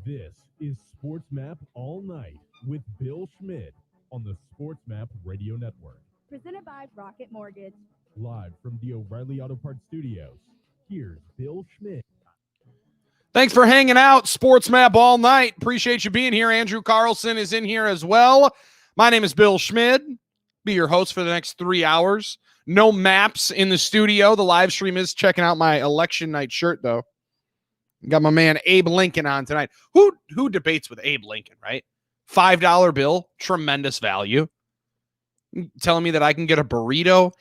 This is Sports Map All Night with Bill Schmidt on the Sports Map Radio Network. Presented by Rocket Mortgage. Live from the O'Reilly Auto Parts Studios, here's Bill Schmidt. Thanks for hanging out, Sports Map All Night. Appreciate you being here. Andrew Carlson is in here as well. My name is Bill Schmidt. Be your host for the next 3 hours. No maps in the studio. The live stream is checking out my election night shirt, though. Got my man Abe Lincoln on tonight. Who debates with Abe Lincoln, right? $5 bill, tremendous value. Telling me that I can get a burrito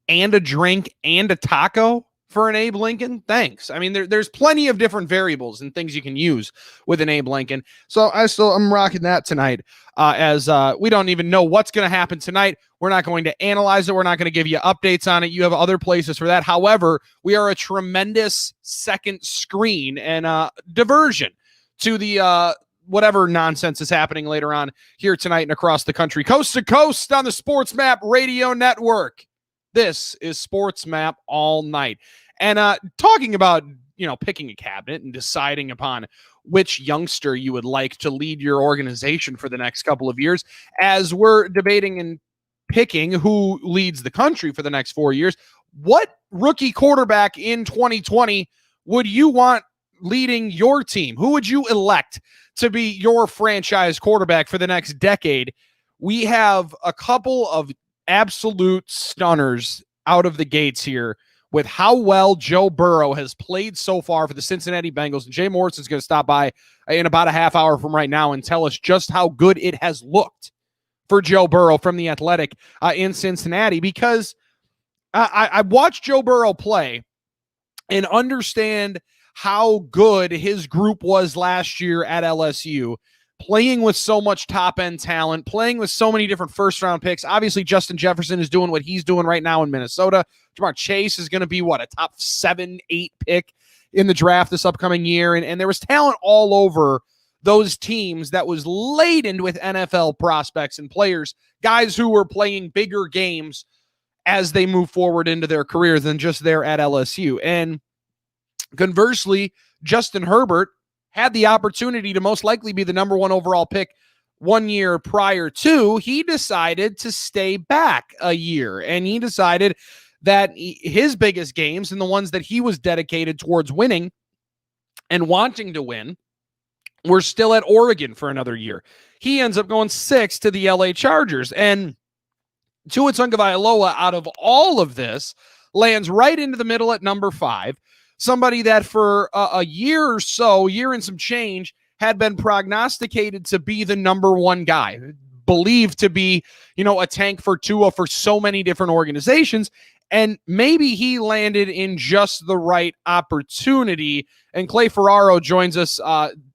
and a drink and a taco for an Abe Lincoln? Thanks. I mean, there's plenty of different variables and things you can use with an Abe Lincoln. So I'm rocking that tonight as we don't even know what's going to happen tonight. We're not going to analyze it. We're not going to give you updates on it. You have other places for that. However, we are a tremendous second screen and diversion to the whatever nonsense is happening later on here tonight and across the country. Coast to coast on the Sports Map Radio Network. This is Sports Map All Night. And talking about, picking a cabinet and deciding upon which youngster you would like to lead your organization for the next couple of years, as we're debating and picking who leads the country for the next 4 years, what rookie quarterback in 2020 would you want leading your team? Who would you elect to be your franchise quarterback for the next decade? We have a couple of absolute stunners out of the gates here with how well Joe Burrow has played so far for the Cincinnati Bengals. And Jay Morrison's going to stop by in about a half hour from right now and tell us just how good it has looked for Joe Burrow from The Athletic in Cincinnati, because I watched Joe Burrow play and understand how good his group was last year at LSU, playing with so much top-end talent, playing with so many different first-round picks. Obviously, Justin Jefferson is doing what he's doing right now in Minnesota. Ja'Marr Chase is going to be, a top 7, 8 pick in the draft this upcoming year. And there was talent all over those teams that was laden with NFL prospects and players, guys who were playing bigger games as they move forward into their careers than just there at LSU. And conversely, Justin Herbert had the opportunity to most likely be the number 1 overall pick 1 year prior to. He decided to stay back a year, and he decided that his biggest games and the ones that he was dedicated towards winning and wanting to win were still at Oregon for another year. He ends up going 6 to the LA Chargers, and Tua Tagovailoa, out of all of this, lands right into the middle at number 5. Somebody that for a year or so, year and some change, had been prognosticated to be the number 1 guy, believed to be, a tank for Tua for so many different organizations. And maybe he landed in just the right opportunity. And Clay Ferraro joins us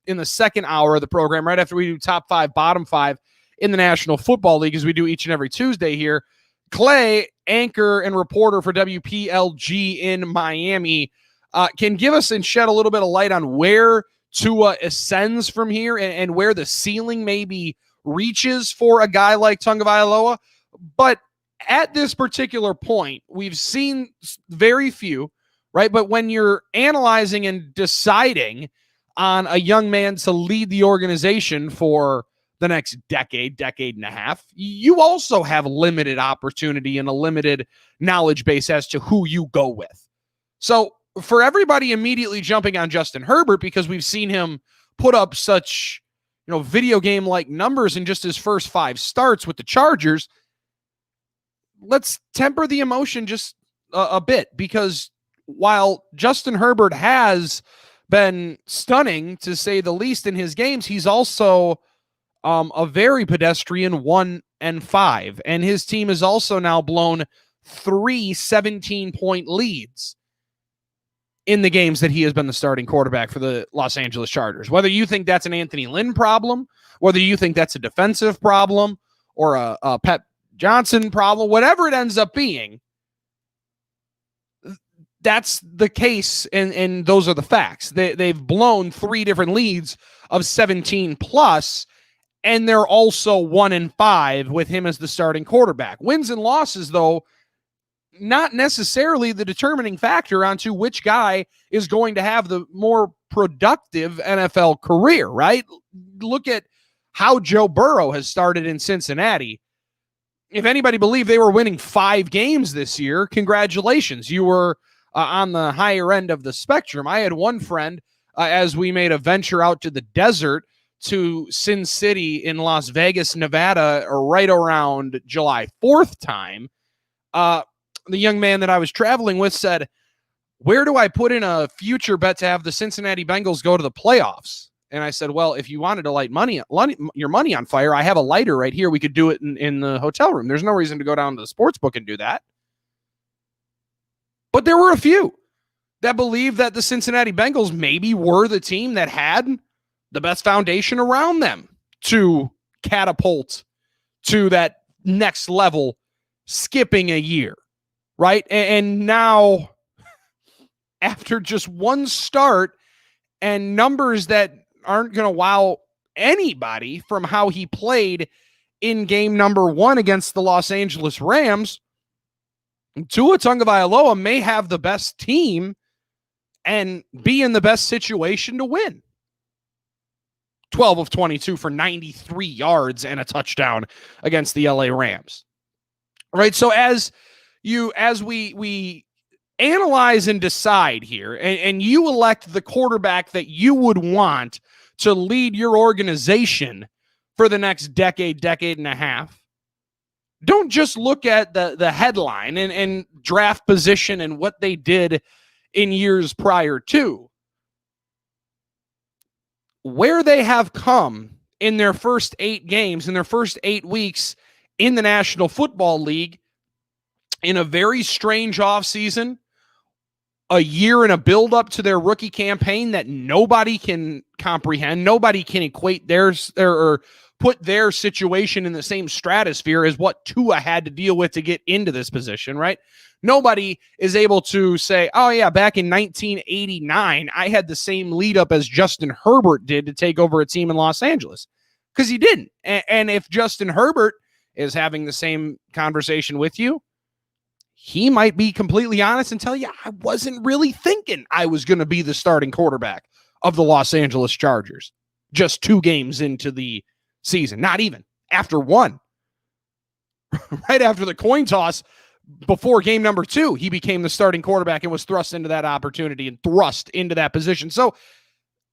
in the second hour of the program, right after we do top 5, bottom 5 in the National Football League, as we do each and every Tuesday here. Clay, anchor and reporter for WPLG in Miami, can give us and shed a little bit of light on where Tua ascends from here and where the ceiling maybe reaches for a guy like Tagovailoa. But at this particular point, we've seen very few, right? But when you're analyzing and deciding on a young man to lead the organization for the next decade and a half, you also have limited opportunity and a limited knowledge base as to who you go with. So for everybody immediately jumping on Justin Herbert because we've seen him put up such, video game-like numbers in just his first 5 starts with the Chargers, let's temper the emotion just a bit, because while Justin Herbert has been stunning, to say the least, in his games, he's also a very pedestrian 1-5, and his team has also now blown 3 17-point leads in the games that he has been the starting quarterback for the Los Angeles Chargers. Whether you think that's an Anthony Lynn problem, whether you think that's a defensive problem or a Pep Johnson problem, whatever it ends up being, that's the case, and those are the facts. They've blown 3 different leads of 17 plus, and they're also 1-5 with him as the starting quarterback. Wins and losses, though, not necessarily the determining factor onto which guy is going to have the more productive NFL career, right? Look at how Joe Burrow has started in Cincinnati. If anybody believed they were winning 5 games this year, congratulations. You were on the higher end of the spectrum. I had one friend, as we made a venture out to the desert to Sin City in Las Vegas, Nevada, right around July 4th time, the young man that I was traveling with said, where do I put in a future bet to have the Cincinnati Bengals go to the playoffs? And I said, well, if you wanted to light your money on fire, I have a lighter right here. We could do it in the hotel room. There's no reason to go down to the sports book and do that. But there were a few that believed that the Cincinnati Bengals maybe were the team that had the best foundation around them to catapult to that next level, skipping a year, right? And now, after just one start and numbers that aren't going to wow anybody from how he played in game number 1 against the Los Angeles Rams, Tua Tagovailoa may have the best team and be in the best situation to win. 12 of 22 for 93 yards and a touchdown against the LA Rams. Right? So as we analyze and decide here, and you elect the quarterback that you would want to lead your organization for the next decade and a half, don't just look at the headline and draft position and what they did in years prior to. Where they have come in their first 8 games, in their first 8 weeks in the National Football League, in a very strange offseason, a year and a build-up to their rookie campaign that nobody can comprehend, nobody can equate theirs or put their situation in the same stratosphere as what Tua had to deal with to get into this position, right? Nobody is able to say, oh yeah, back in 1989, I had the same lead up as Justin Herbert did to take over a team in Los Angeles, because he didn't. And if Justin Herbert is having the same conversation with you, he might be completely honest and tell you, I wasn't really thinking I was going to be the starting quarterback of the Los Angeles Chargers just 2 games into the season, not even after 1. Right after the coin toss, before game number 2, he became the starting quarterback and was thrust into that opportunity and thrust into that position. So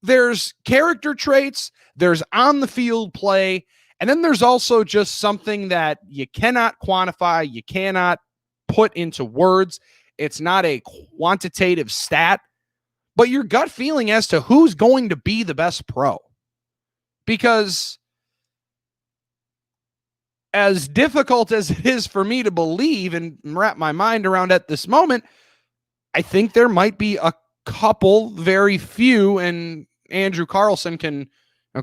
there's character traits, there's on the field play, and then there's also just something that you cannot quantify, you cannot put into words. It's not a quantitative stat, but your gut feeling as to who's going to be the best pro. Because as difficult as it is for me to believe and wrap my mind around at this moment, I think there might be a couple, very few, and Andrew Carlson can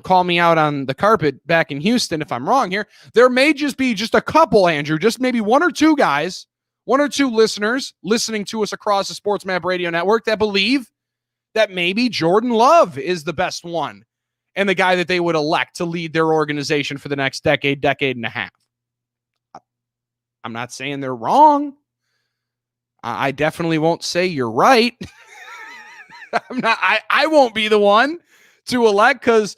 call me out on the carpet back in Houston if I'm wrong here. There may just be just a couple, Andrew, just maybe 1 or 2 guys, 1 or 2 listeners listening to us across the Sports Map Radio Network that believe that maybe Jordan Love is the best one and the guy that they would elect to lead their organization for the next decade and a half. I'm not saying they're wrong. I definitely won't say you're right. I won't be the one to elect, because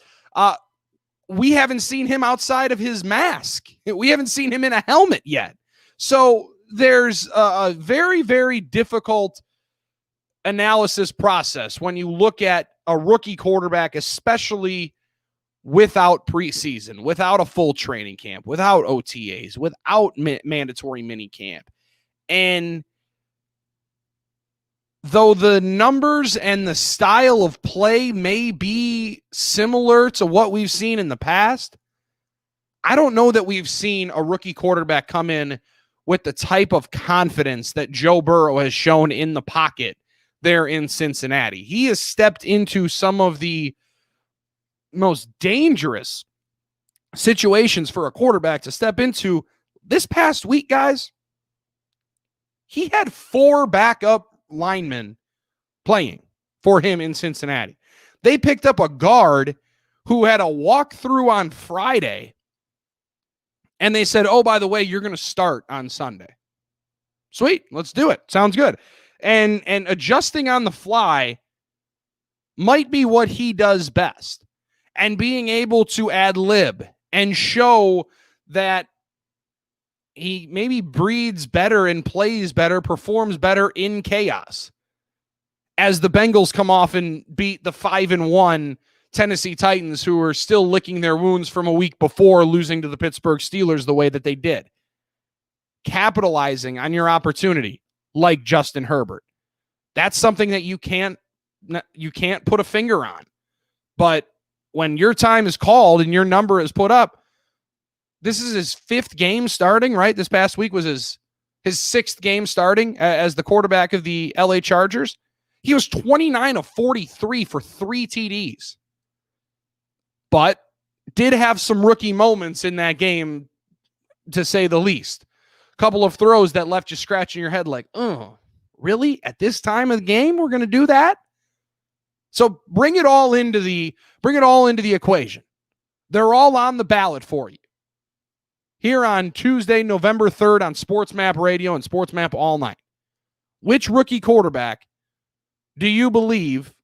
we haven't seen him outside of his mask. We haven't seen him in a helmet yet. So there's a very, very difficult analysis process when you look at a rookie quarterback, especially without preseason, without a full training camp, without OTAs, without mandatory mini camp. And though the numbers and the style of play may be similar to what we've seen in the past, I don't know that we've seen a rookie quarterback come in with the type of confidence that Joe Burrow has shown in the pocket there in Cincinnati. He has stepped into some of the most dangerous situations for a quarterback to step into. This past week, guys, he had 4 backup linemen playing for him in Cincinnati. They picked up a guard who had a walkthrough on Friday, and they said, oh, by the way, you're going to start on Sunday. Sweet, let's do it. Sounds good. And adjusting on the fly might be what he does best. And being able to ad lib and show that he maybe breathes better and plays better, performs better in chaos. As the Bengals come off and beat the 5-1 Tennessee Titans, who are still licking their wounds from a week before losing to the Pittsburgh Steelers the way that they did. Capitalizing on your opportunity like Justin Herbert. That's something that you can't put a finger on. But when your time is called and your number is put up, this is his 5th game starting, right? This past week was his 6th game starting as the quarterback of the LA Chargers. He was 29 of 43 for 3 TDs. But did have some rookie moments in that game, to say the least. A couple of throws that left you scratching your head like, oh, really? At this time of the game, we're going to do that? So bring it all into the equation. They're all on the ballot for you. Here on Tuesday, November 3rd on SportsMap Radio and SportsMap All Night. Which rookie quarterback do you believe,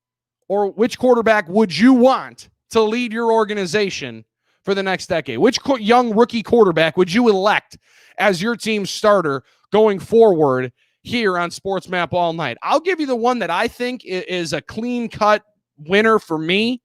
or which quarterback would you want to lead your organization for the next decade? Which young rookie quarterback would you elect as your team's starter going forward here on SportsMap All Night? I'll give you the one that I think is a clean-cut winner for me.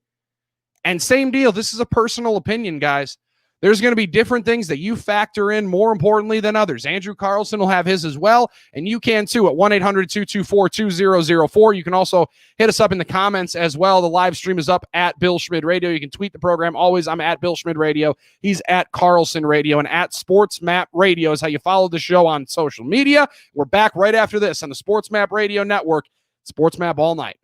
And same deal. This is a personal opinion, guys. There's going to be different things that you factor in more importantly than others. Andrew Carlson will have his as well, and you can too at 1-800-224-2004. You can also hit us up in the comments as well. The live stream is up at Bill Schmid Radio. You can tweet the program. Always, I'm at Bill Schmid Radio. He's at Carlson Radio, and at Sports Map Radio is how you follow the show on social media. We're back right after this on the Sports Map Radio Network. Sports Map All Night.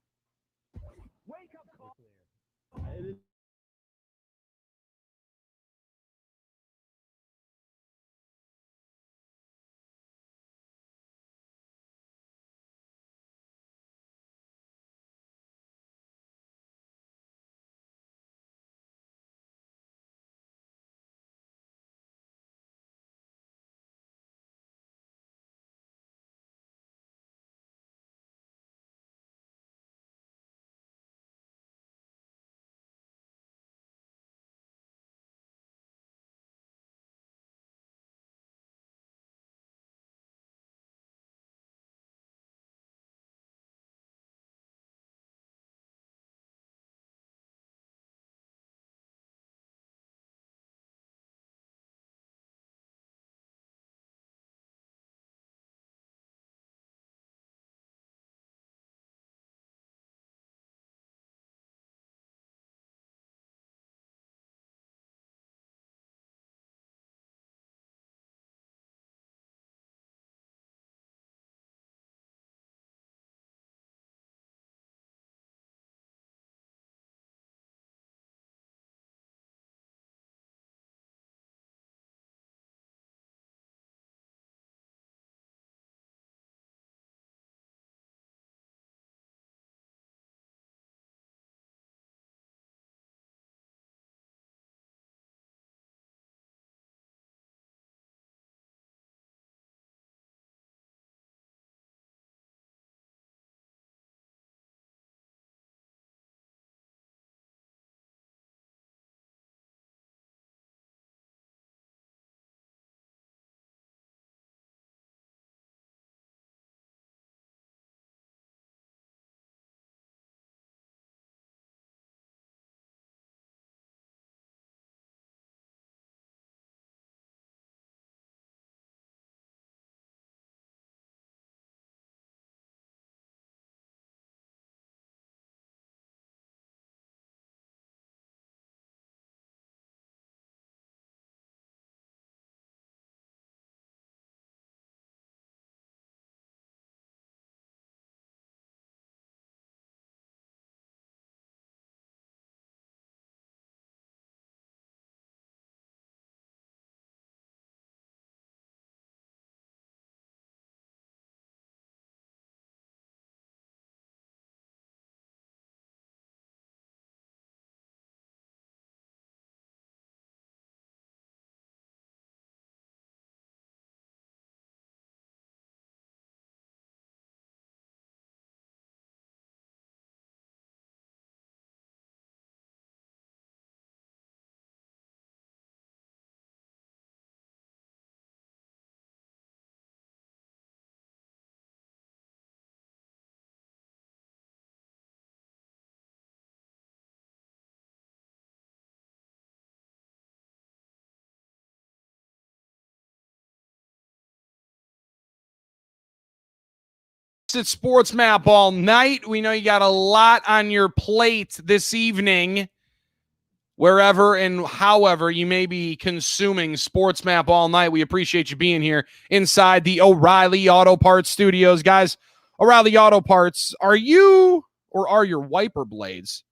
It's Sports Map all night. We know you got a lot on your plate this evening, wherever and however you may be consuming Sports Map all night. We appreciate you being here inside the O'Reilly Auto Parts studios. Guys, O'Reilly Auto Parts, are your wiper blades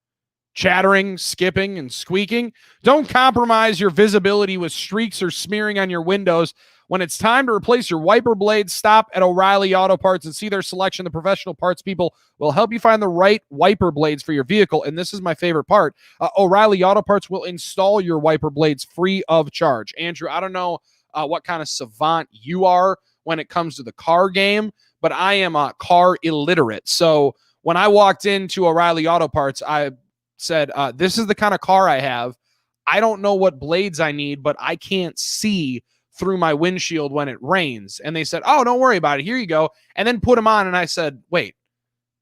chattering, skipping, and squeaking? Don't compromise your visibility with streaks or smearing on your windows. When it's time to replace your wiper blades, stop at O'Reilly Auto Parts and see their selection. The professional parts people will help you find the right wiper blades for your vehicle. And this is my favorite part. O'Reilly Auto Parts will install your wiper blades free of charge. Andrew, I don't know what kind of savant you are when it comes to the car game, but I am car illiterate. So when I walked into O'Reilly Auto Parts, I said, this is the kind of car I have. I don't know what blades I need, but I can't see through my windshield when it rains. And they said, oh, don't worry about it. Here you go. And then put them on. And I said, wait,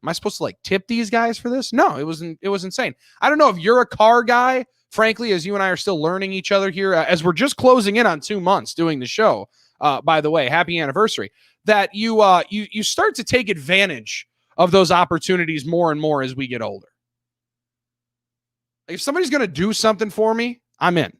am I supposed to like tip these guys for this? No, it was insane. I don't know if you're a car guy, frankly, as you and I are still learning each other here, as we're just closing in on 2 months doing the show. By the way, happy anniversary, that you start to take advantage of those opportunities more and more as we get older. Like if somebody's going to do something for me, I'm in.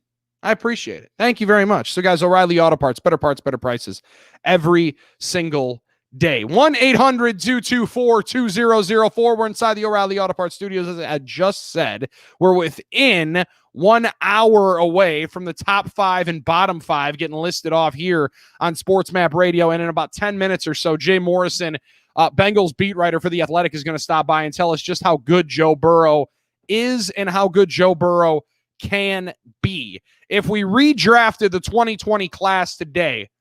I appreciate it. Thank you very much. So, guys, O'Reilly Auto Parts, better prices every single day. 1-800-224-2004. We're inside the O'Reilly Auto Parts studios. As I just said, we're within 1 hour away from the top 5 and bottom 5 getting listed off here on Sports Map Radio. And in about 10 minutes or so, Jay Morrison, Bengals beat writer for The Athletic, is going to stop by and tell us just how good Joe Burrow is and how good Joe Burrow can be. If we redrafted the 2020 class today,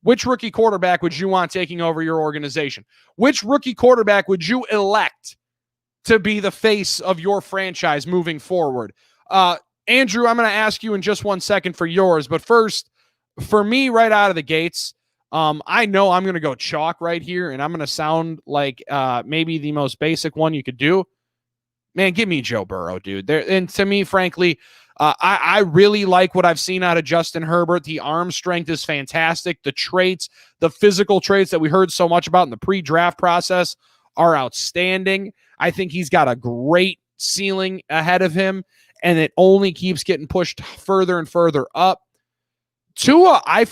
which rookie quarterback would you want taking over your organization? Which rookie quarterback would you elect to be the face of your franchise moving forward? Andrew, I'm going to ask you in just 1 second for yours, but first, for me right out of the gates, I know I'm going to go chalk right here, and I'm going to sound like maybe the most basic one you could do. Man, give me Joe Burrow, dude. And to me, frankly, I really like what I've seen out of Justin Herbert. The arm strength is fantastic. The traits, the physical traits that we heard so much about in the pre-draft process are outstanding. I think he's got a great ceiling ahead of him, and it only keeps getting pushed further and further up. Tua, I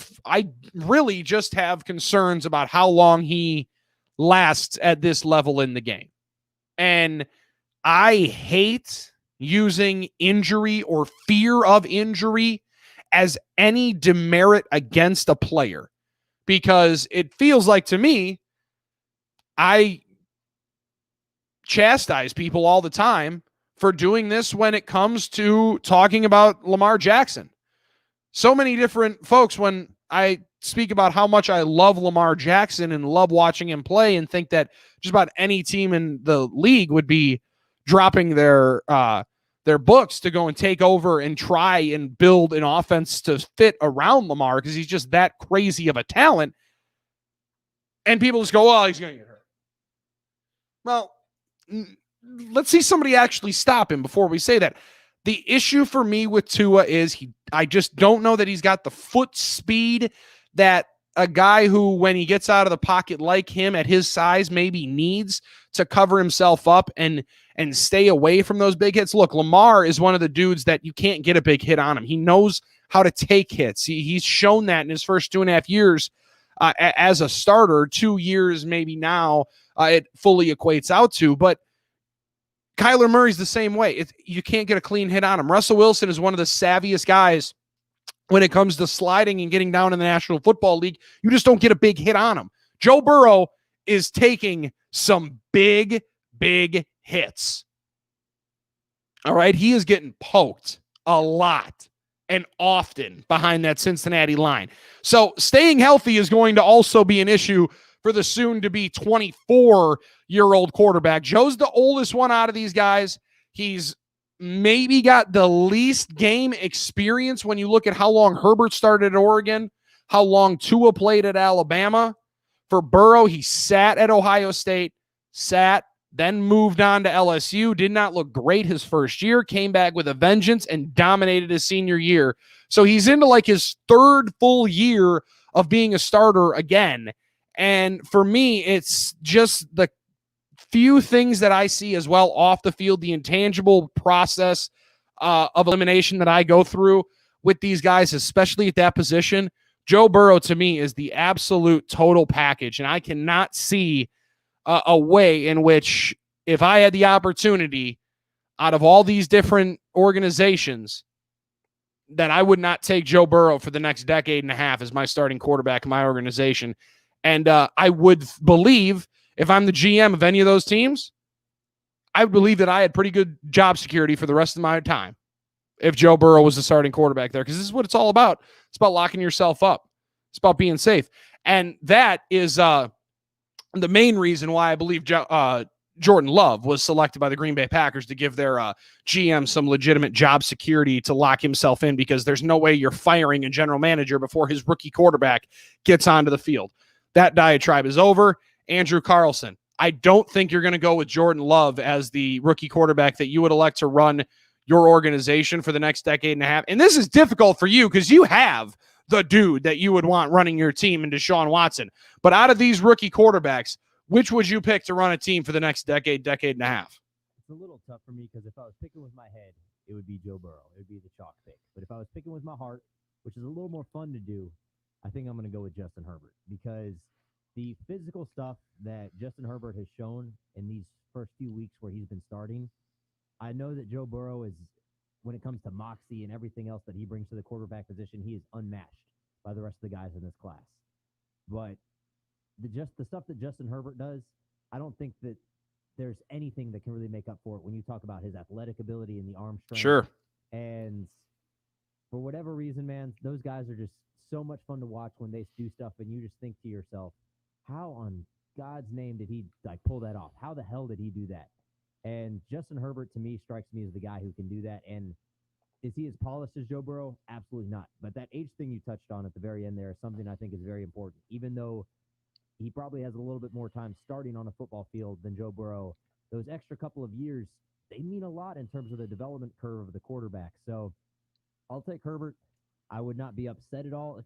really just have concerns about how long he lasts at this level in the game. And I hate using injury or fear of injury as any demerit against a player, because it feels like to me, I chastise people all the time for doing this when it comes to talking about Lamar Jackson. So many different folks, when I speak about how much I love Lamar Jackson and love watching him play, and think that just about any team in the league would be dropping their books to go and take over and try and build an offense to fit around Lamar because he's just that crazy of a talent. And people just go, oh, he's going to get hurt. Well, let's see somebody actually stop him before we say that. The issue for me with Tua is I just don't know that he's got the foot speed that a guy who, when he gets out of the pocket like him at his size, maybe needs to cover himself up and stay away from those big hits. Look, Lamar is one of the dudes that you can't get a big hit on him. He knows how to take hits. He's shown that in his first 2.5 years as a starter. 2 years maybe now it fully equates out to. But Kyler Murray's the same way. You can't get a clean hit on him. Russell Wilson is one of the savviest guys when it comes to sliding and getting down in the National Football League. You just don't get a big hit on him. Joe Burrow is taking some big hits. All right. He is getting poked a lot and often behind that Cincinnati line. So staying healthy is going to also be an issue for the soon to be 24-year-old quarterback. Joe's the oldest one out of these guys. He's maybe got the least game experience when you look at how long Herbert started at Oregon, how long Tua played at Alabama. For Burrow, he sat at Ohio State, then moved on to LSU, did not look great his first year, came back with a vengeance and dominated his senior year. So he's into like his third full year of being a starter again. And for me, it's just the few things that I see as well off the field, the intangible process of elimination that I go through with these guys, especially at that position. Joe Burrow, to me, is the absolute total package. And I cannot see a way in which, if I had the opportunity out of all these different organizations, that I would not take Joe Burrow for the next decade and a half as my starting quarterback in my organization. And I would believe, if I'm the GM of any of those teams, I would believe that I had pretty good job security for the rest of my time if Joe Burrow was the starting quarterback there, because this is what it's all about. It's about locking yourself up. It's about being safe. And that is the main reason why I believe Jordan Love was selected by the Green Bay Packers to give their GM some legitimate job security to lock himself in, because there's no way you're firing a general manager before his rookie quarterback gets onto the field. That diatribe is over. Andrew Carlson, I don't think you're going to go with Jordan Love as the rookie quarterback that you would elect to run your organization for the next decade and a half. And this is difficult for you because you have the dude that you would want running your team in Deshaun Watson. But out of these rookie quarterbacks, which would you pick to run a team for the next decade and a half? It's a little tough for me because if I was picking with my head, it would be Joe Burrow. It would be the chalk pick. But if I was picking with my heart, which is a little more fun to do, I think I'm going to go with Justin Herbert, because the physical stuff that Justin Herbert has shown in these first few weeks where he's been starting, I know that Joe Burrow is, when it comes to moxie and everything else that he brings to the quarterback position, he is unmatched by the rest of the guys in this class. But the stuff that Justin Herbert does, I don't think that there's anything that can really make up for it when you talk about his athletic ability and the arm strength. Sure. And for whatever reason, man, those guys are just so much fun to watch when they do stuff, and you just think to yourself, how on God's name did he pull that off? How the hell did he do that? And Justin Herbert, to me, strikes me as the guy who can do that. And is he as polished as Joe Burrow? Absolutely not. But that age thing you touched on at the very end there is something I think is very important. Even though he probably has a little bit more time starting on a football field than Joe Burrow, those extra couple of years, they mean a lot in terms of the development curve of the quarterback. So I'll take Herbert. I would not be upset at all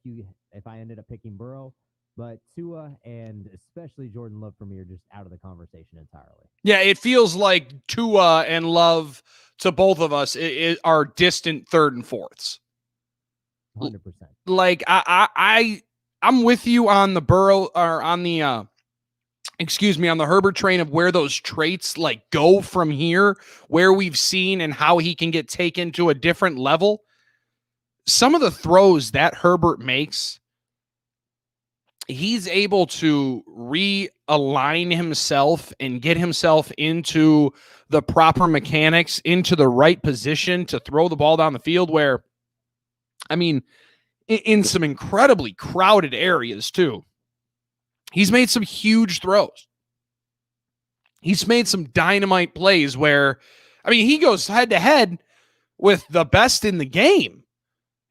if I ended up picking Burrow. But Tua and especially Jordan Love for me are just out of the conversation entirely. Yeah, it feels like Tua and Love to both of us are distant third and fourths. 100%. Like I'm with you on the Burrow, or on the on the Herbert train of where those traits like go from here, where we've seen and how he can get taken to a different level. Some of the throws that Herbert makes, he's able to realign himself and get himself into the proper mechanics, into the right position to throw the ball down the field, where, I mean, in some incredibly crowded areas too. He's made some huge throws. He's made some dynamite plays where, I mean, he goes head to head with the best in the game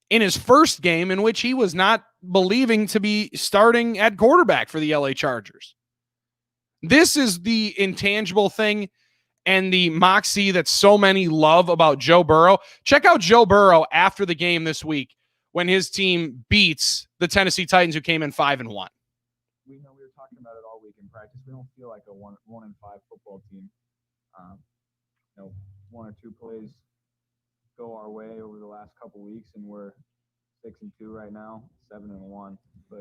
in his first game, in which he was not believing to be starting at quarterback for the LA Chargers. This is the intangible thing and the moxie that so many love about Joe Burrow. Check out Joe Burrow after the game this week when his team beats the Tennessee Titans, who came in 5-1. We know we were talking about it all week in practice. We don't feel like a 1-5 football team. One or two plays go our way over the last couple weeks, and we're 6-2 right now, 7-1. But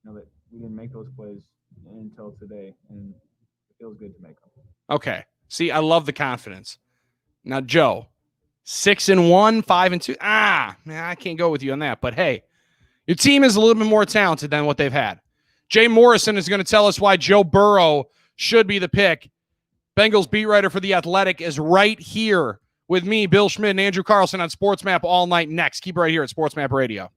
that we didn't make those plays until today, and it feels good to make them. Okay. See, I love the confidence. Now, Joe, 6-1, 5-2. Man, I can't go with you on that. But hey, your team is a little bit more talented than what they've had. Jay Morrison is going to tell us why Joe Burrow should be the pick. Bengals beat writer for The Athletic is right here with me, Bill Schmidt, and Andrew Carlson on SportsMap all night next. Keep it right here at SportsMap Radio.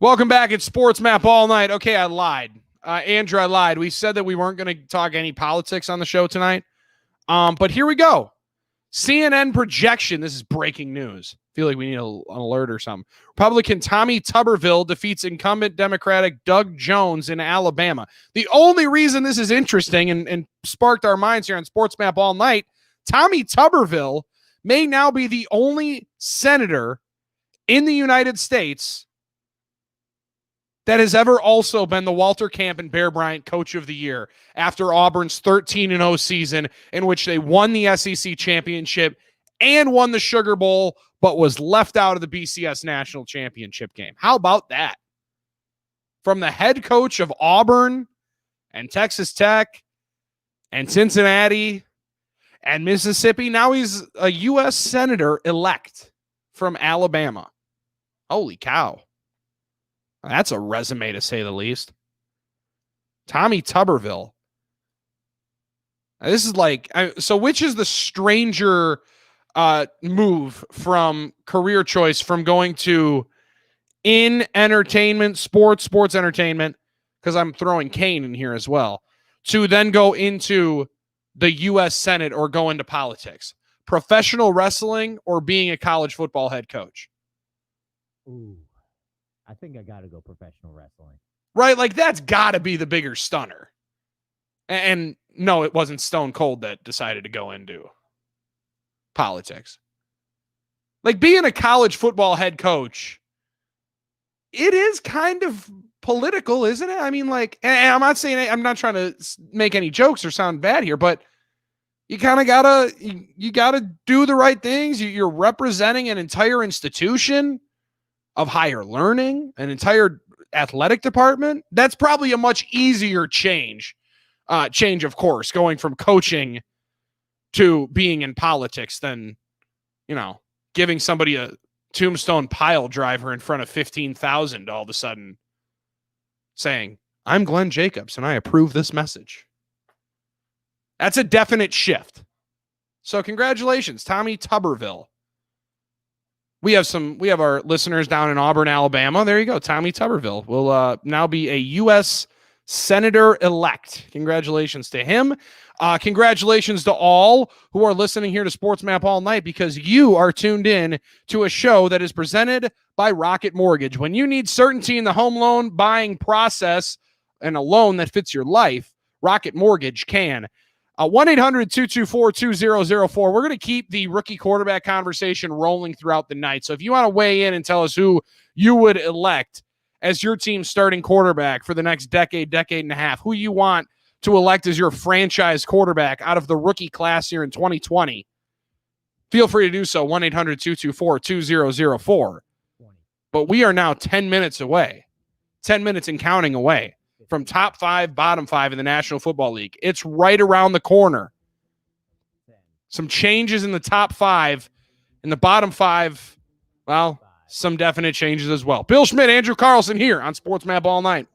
Welcome back at Sports Map All Night. Okay, I lied. Andrew, I lied. We said that we weren't going to talk any politics on the show tonight. But here we go. CNN projection. This is breaking news. I feel like we need an alert or something. Republican Tommy Tuberville defeats incumbent Democratic Doug Jones in Alabama. The only reason this is interesting and sparked our minds here on Sports Map All Night, Tommy Tuberville may now be the only senator in the United States that has ever also been the Walter Camp and Bear Bryant Coach of the Year after Auburn's 13-0 season in which they won the SEC championship and won the Sugar Bowl, but was left out of the BCS National Championship game. How about that? From the head coach of Auburn and Texas Tech and Cincinnati and Mississippi, now he's a U.S. Senator elect from Alabama. Holy cow. That's a resume, to say the least. Tommy Tuberville. This is like, so which is the stranger move from career choice from going to in entertainment, sports entertainment, because I'm throwing Kane in here as well, to then go into the U.S. Senate or go into politics? Professional wrestling or being a college football head coach? Ooh. I think I got to go professional wrestling. Right? Like, that's got to be the bigger stunner. And no, it wasn't Stone Cold that decided to go into politics. Like, being a college football head coach, it is kind of political, isn't it? I mean, like, and I'm not saying, I'm not trying to make any jokes or sound bad here, but you kind of gotta, you gotta do the right things. You're representing an entire institution of higher learning, an entire athletic department. That's probably a much easier change of course, going from coaching to being in politics than, giving somebody a tombstone pile driver in front of 15,000 all of a sudden saying, I'm Glenn Jacobs and I approve this message. That's a definite shift. So congratulations, Tommy Tuberville. We have our listeners down in Auburn, Alabama. There you go. Tommy Tuberville will now be a U.S. Senator-elect. Congratulations to him. Congratulations to all who are listening here to Sports Map All Night, because you are tuned in to a show that is presented by Rocket Mortgage. When you need certainty in the home loan buying process and a loan that fits your life, Rocket Mortgage can. 1-800-224-2004. We're going to keep the rookie quarterback conversation rolling throughout the night. So if you want to weigh in and tell us who you would elect as your team's starting quarterback for the next decade and a half, who you want to elect as your franchise quarterback out of the rookie class here in 2020, feel free to do so. 1-800-224-2004. But we are now 10 minutes away, 10 minutes and counting away from top 5, bottom 5 in the National Football League. It's right around the corner. Some changes in the top 5. In the bottom 5, well, some definite changes as well. Bill Schmidt, Andrew Carlson here on Sports Map All Night.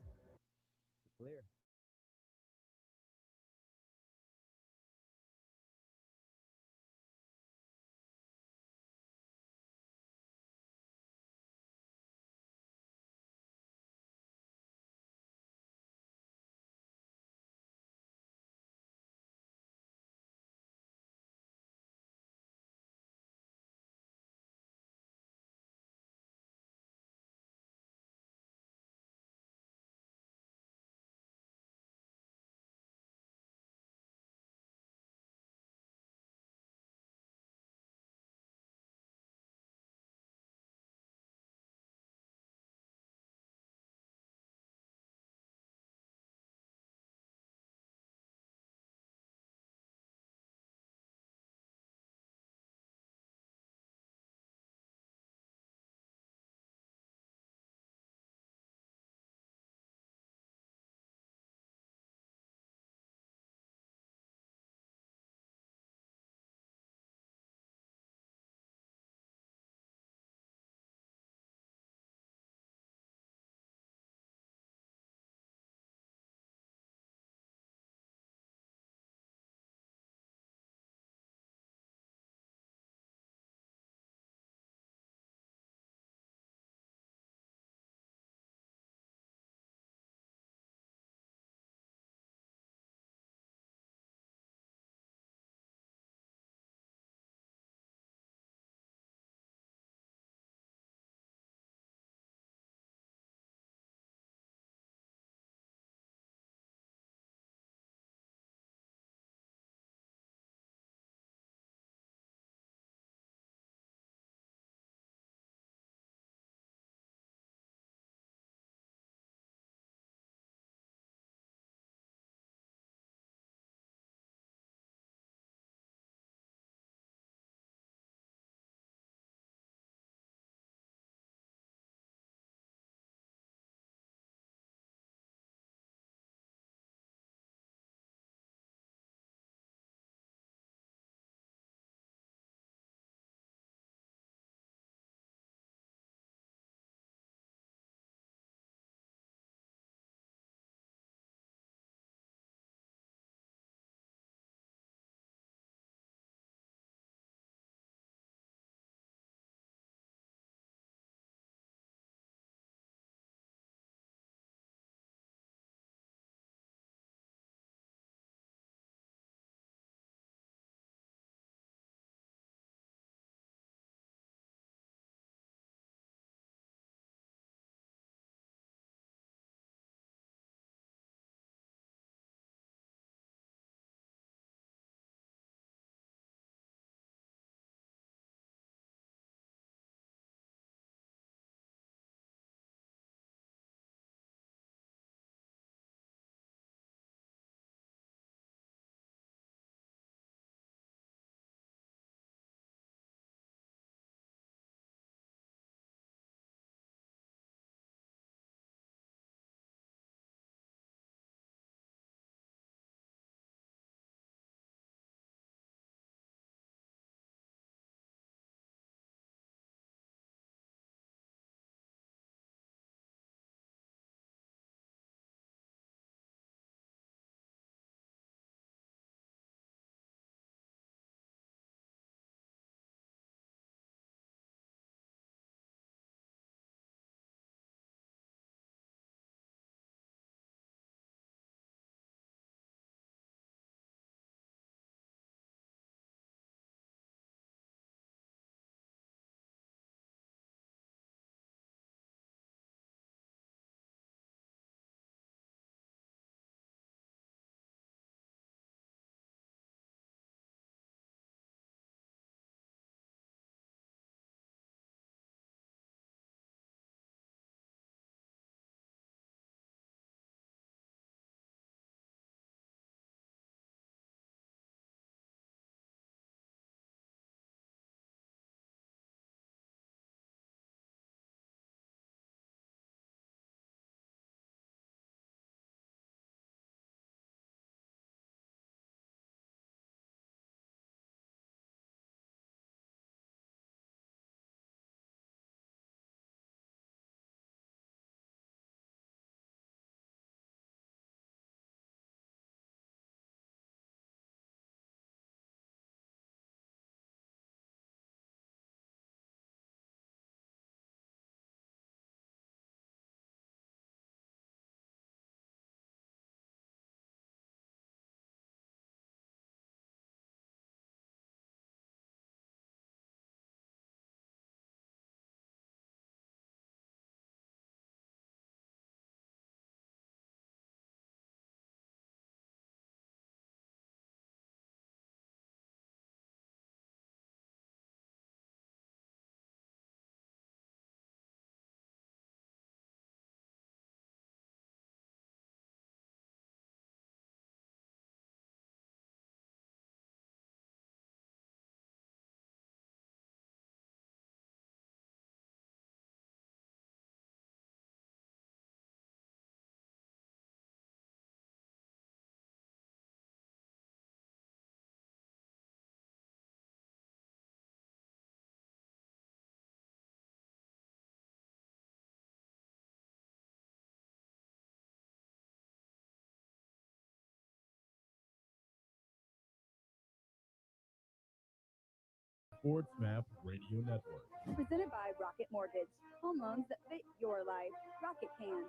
Sports Map Radio Network. Presented by Rocket Mortgage. Home loans that fit your life. Rocket can.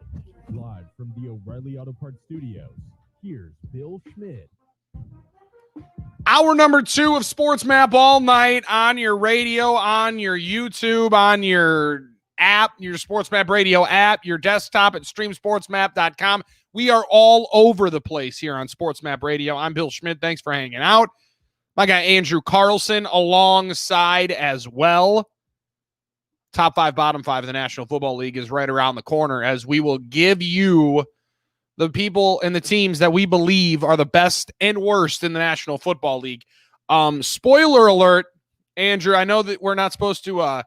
Live from the O'Reilly Auto Parts Studios, here's Bill Schmidt. Hour number 2 of Sports Map all night on your radio, on your YouTube, on your app, your Sports Map radio app, your desktop at streamsportsmap.com. We are all over the place here on Sports Map Radio. I'm Bill Schmidt. Thanks for hanging out. My guy Andrew Carlson alongside as well. Top 5, bottom 5 of the National Football League is right around the corner as we will give you the people and the teams that we believe are the best and worst in the National Football League. Spoiler alert, Andrew, I know that we're not supposed to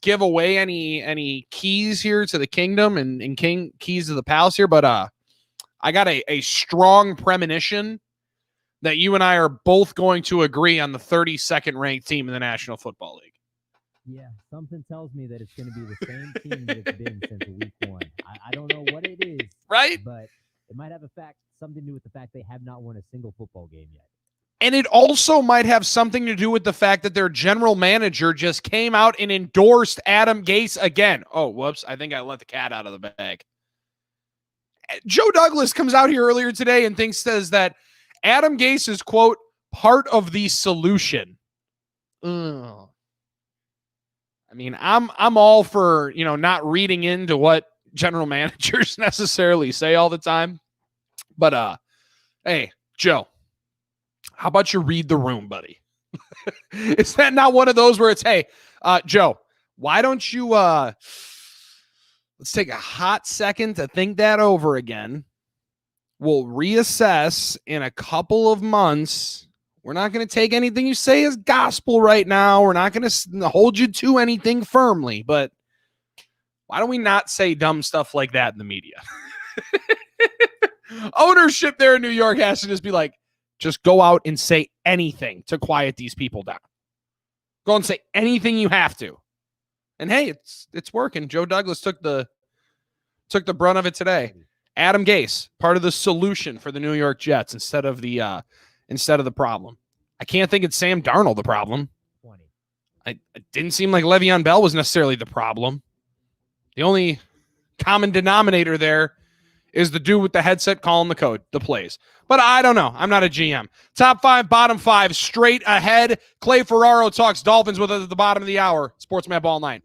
give away any keys here to the kingdom and keys to the palace here, but I got a strong premonition that you and I are both going to agree on the 32nd ranked team in the National Football League. Yeah, something tells me that it's going to be the same team that it's been since week 1. I don't know what it is, Right? But it might have something to do with the fact they have not won a single football game yet. And it also might have something to do with the fact that their general manager just came out and endorsed Adam Gase again. Oh, whoops. I think I let the cat out of the bag. Joe Douglas comes out here earlier today and says that Adam Gase is, quote, part of the solution. Ugh. I mean, I'm all for, not reading into what general managers necessarily say all the time. But hey, Joe, how about you read the room, buddy? Is that not one of those where it's, hey, Joe, why don't you let's take a hot second to think that over again. We'll reassess in a couple of months. We're not going to take anything you say as gospel right now. We're not going to hold you to anything firmly, but why don't we not say dumb stuff like that in the media? Ownership there in New York has to just be like, just go out and say anything to quiet these people down. Go and say anything you have to. And hey, it's working. Joe Douglas took the brunt of it today. Adam Gase, part of the solution for the New York Jets instead of the problem. I can't think it's Sam Darnold the problem. 20. It didn't seem like Le'Veon Bell was necessarily the problem. The only common denominator there is the dude with the headset calling the plays. But I don't know. I'm not a GM. Top 5, bottom 5, straight ahead. Clay Ferraro talks Dolphins with us at the bottom of the hour. Sports Map all night.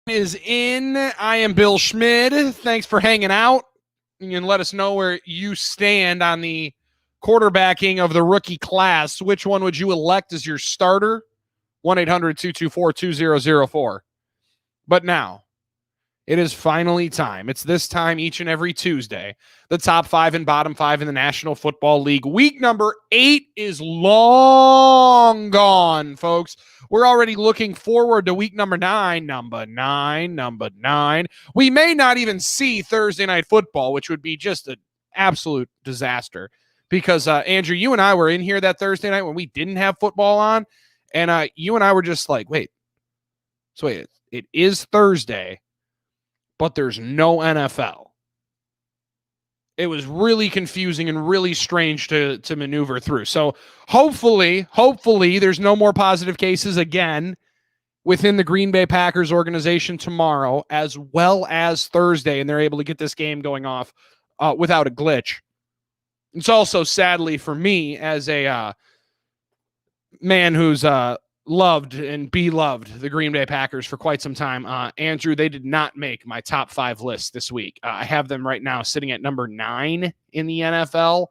Is in. I am Bill Schmid. Thanks for hanging out. You can let us know where you stand on the quarterbacking of the rookie class. Which one would you elect as your starter? 1-800-224-2004. But now, it is finally time. It's this time each and every Tuesday. The top 5 and bottom 5 in the National Football League. Week number 8 is long gone, folks. We're already looking forward to week number 9. Number nine. We may not even see Thursday Night Football, which would be just an absolute disaster. Because, Andrew, you and I were in here that Thursday night when we didn't have football on. And you and I were just like, wait, it is Thursday, but there's no NFL. It was really confusing and really strange to maneuver through. So hopefully there's no more positive cases again within the Green Bay Packers organization tomorrow, as well as Thursday, and they're able to get this game going off without a glitch. It's also, sadly for me, as a man who's loved and beloved the Green Bay Packers for quite some time. Andrew, they did not make my top 5 list this week. I have them right now sitting at number 9 in the NFL,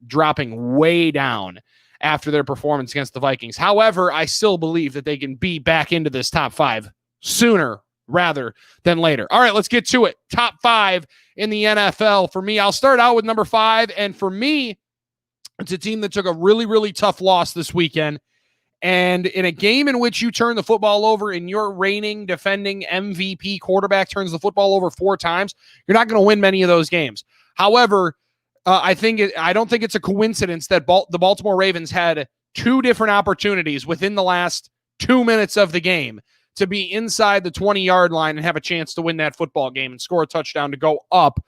dropping way down after their performance against the Vikings. However, I still believe that they can be back into this top 5 sooner rather than later. All right, let's get to it. Top 5 in the NFL. For me, I'll start out with number 5. And for me, it's a team that took a really, really tough loss this weekend. And in a game in which you turn the football over and your reigning, defending MVP quarterback turns the football over 4 times, you're not going to win many of those games. However, I don't think it's a coincidence that the Baltimore Ravens had 2 different opportunities within the last 2 minutes of the game to be inside the 20-yard line and have a chance to win that football game and score a touchdown to go up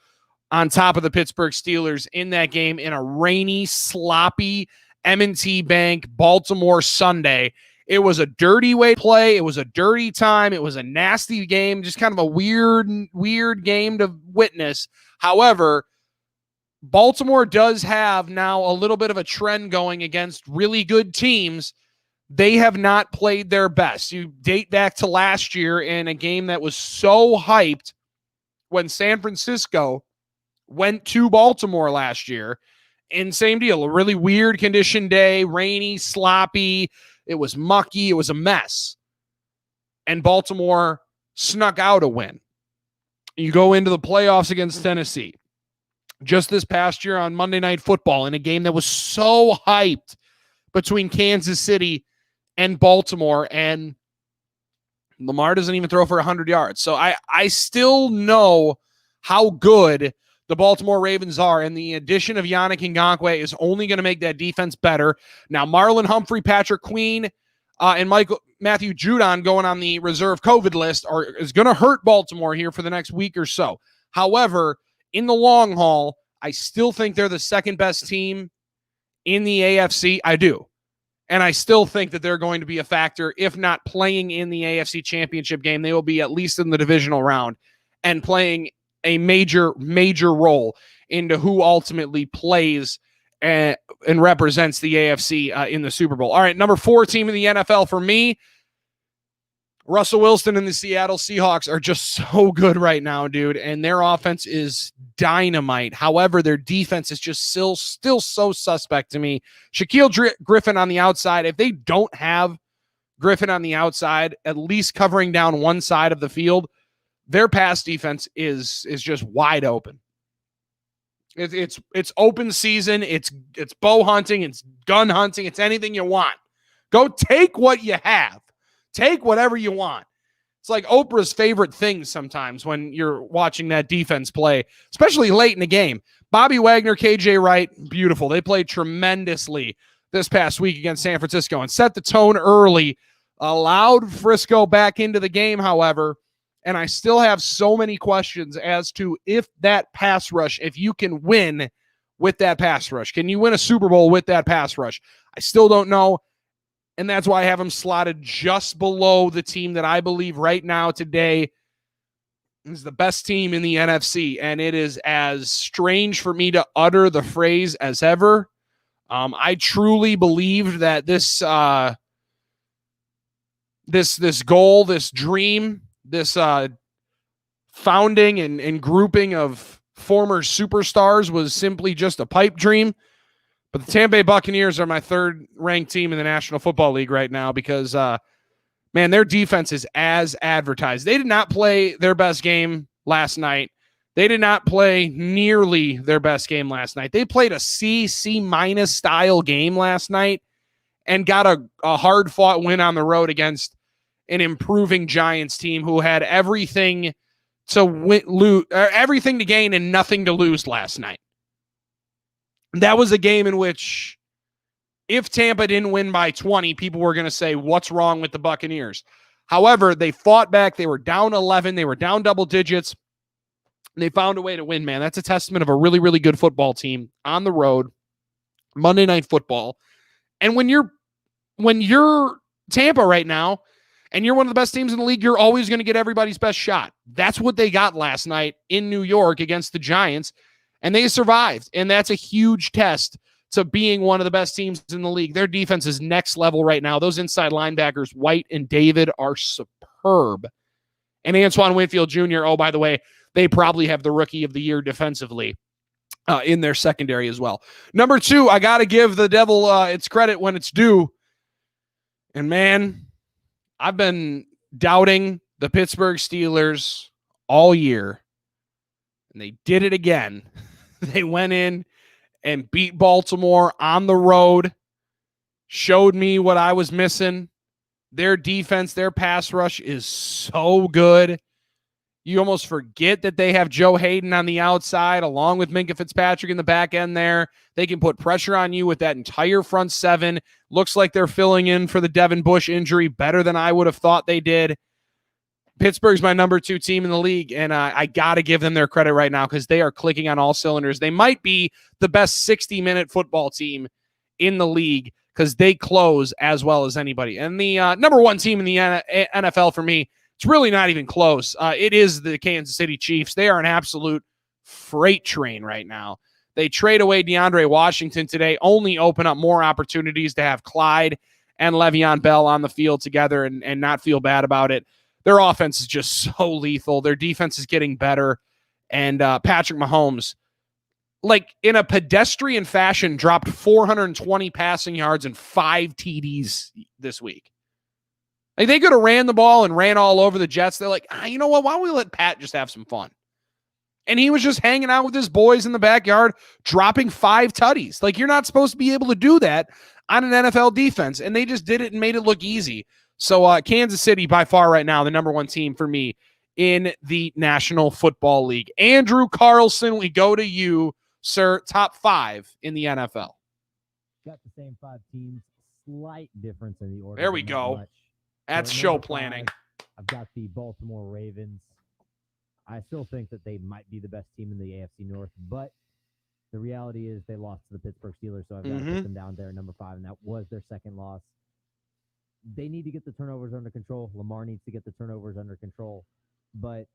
on top of the Pittsburgh Steelers in that game in a rainy, sloppy M&T Bank Baltimore Sunday. It was a dirty way to play. It was a dirty time. It was a nasty game, just kind of a weird game to witness. However, Baltimore does have now a little bit of a trend going against really good teams. They have not played their best. You date back to last year in a game that was so hyped when San Francisco went to Baltimore last year. And same deal, a really weird condition day, rainy, sloppy. It was mucky. It was a mess. And Baltimore snuck out a win. You go into the playoffs against Tennessee. Just this past year on Monday Night Football in a game that was so hyped between Kansas City and Baltimore, and Lamar doesn't even throw for 100 yards. So I still know how good the Baltimore Ravens are, and the addition of Yannick Ngakoue is only going to make that defense better. Now, Marlon Humphrey, Patrick Queen, and Matthew Judon going on the reserve COVID list is going to hurt Baltimore here for the next week or so. However, in the long haul, I still think they're the second best team in the AFC. I do. And I still think that they're going to be a factor, if not playing in the AFC Championship game. They will be at least in the divisional round and playing a major role into who ultimately plays and represents the AFC in the Super Bowl. All right, number 4 team in the NFL for me, Russell Wilson and the Seattle Seahawks are just so good right now, dude, and their offense is dynamite. However, their defense is just still so suspect to me. Shaquille Griffin on the outside, if they don't have Griffin on the outside, at least covering down one side of the field, their pass defense is just wide open. It's open season. It's bow hunting. It's gun hunting. It's anything you want. Go take what you have. Take whatever you want. It's like Oprah's favorite thing sometimes when you're watching that defense play, especially late in the game. Bobby Wagner, KJ Wright, beautiful. They played tremendously this past week against San Francisco and set the tone early, allowed Frisco back into the game, however. And I still have so many questions as to if that pass rush, if you can win with that pass rush. Can you win a Super Bowl with that pass rush? I still don't know. And that's why I have them slotted just below the team that I believe right now today is the best team in the NFC. And it is as strange for me to utter the phrase as ever. I truly believed that this goal, this dream, this founding and grouping of former superstars was simply just a pipe dream. But the Tampa Bay Buccaneers are my third-ranked team in the National Football League right now because, man, their defense is as advertised. They did not play their best game last night. They did not play nearly their best game last night. They played a C minus style game last night and got a hard-fought win on the road against an improving Giants team who had everything to everything to gain and nothing to lose last night. That was a game in which if Tampa didn't win by 20, people were going to say, what's wrong with the Buccaneers? However, they fought back. They were down 11. They were down double digits. And they found a way to win, man. That's a testament of a really, really good football team on the road, Monday Night Football. And when you're Tampa right now, and you're one of the best teams in the league, you're always going to get everybody's best shot. That's what they got last night in New York against the Giants, and they survived. And that's a huge test to being one of the best teams in the league. Their defense is next level right now. Those inside linebackers, White and David, are superb. And Antoine Winfield Jr., oh, by the way, they probably have the rookie of the year defensively in their secondary as well. Number 2, I got to give the Devil its credit when it's due. And, man, I've been doubting the Pittsburgh Steelers all year, and they did it again. They went in and beat Baltimore on the road, showed me what I was missing. Their defense, their pass rush is so good. You almost forget that they have Joe Hayden on the outside along with Minkah Fitzpatrick in the back end there. They can put pressure on you with that entire front seven. Looks like they're filling in for the Devin Bush injury better than I would have thought they did. Pittsburgh's my number 2 team in the league, and I got to give them their credit right now because they are clicking on all cylinders. They might be the best 60-minute football team in the league because they close as well as anybody. And the number 1 team in the NFL for me, it's really not even close. It is the Kansas City Chiefs. They are an absolute freight train right now. They trade away DeAndre Washington today, only open up more opportunities to have Clyde and Le'Veon Bell on the field together and not feel bad about it. Their offense is just so lethal. Their defense is getting better. And Patrick Mahomes, like in a pedestrian fashion, dropped 420 passing yards and 5 TDs this week. Like they could have ran the ball and ran all over the Jets. They're like, you know what? Why don't we let Pat just have some fun? And he was just hanging out with his boys in the backyard, dropping 5 tutties. Like you're not supposed to be able to do that on an NFL defense. And they just did it and made it look easy. So Kansas City, by far right now, the number 1 team for me in the National Football League. Andrew Carlson, we go to you, sir. Top 5 in the NFL. Got the same 5 teams. Slight difference in the order. There we go. Much. That's So show number 5, planning. I've got the Baltimore Ravens. I still think that they might be the best team in the AFC North, but the reality is they lost to the Pittsburgh Steelers, so I've got to put them down there at number 5, and that was their second loss. They need to get the turnovers under control. Lamar needs to get the turnovers under control. But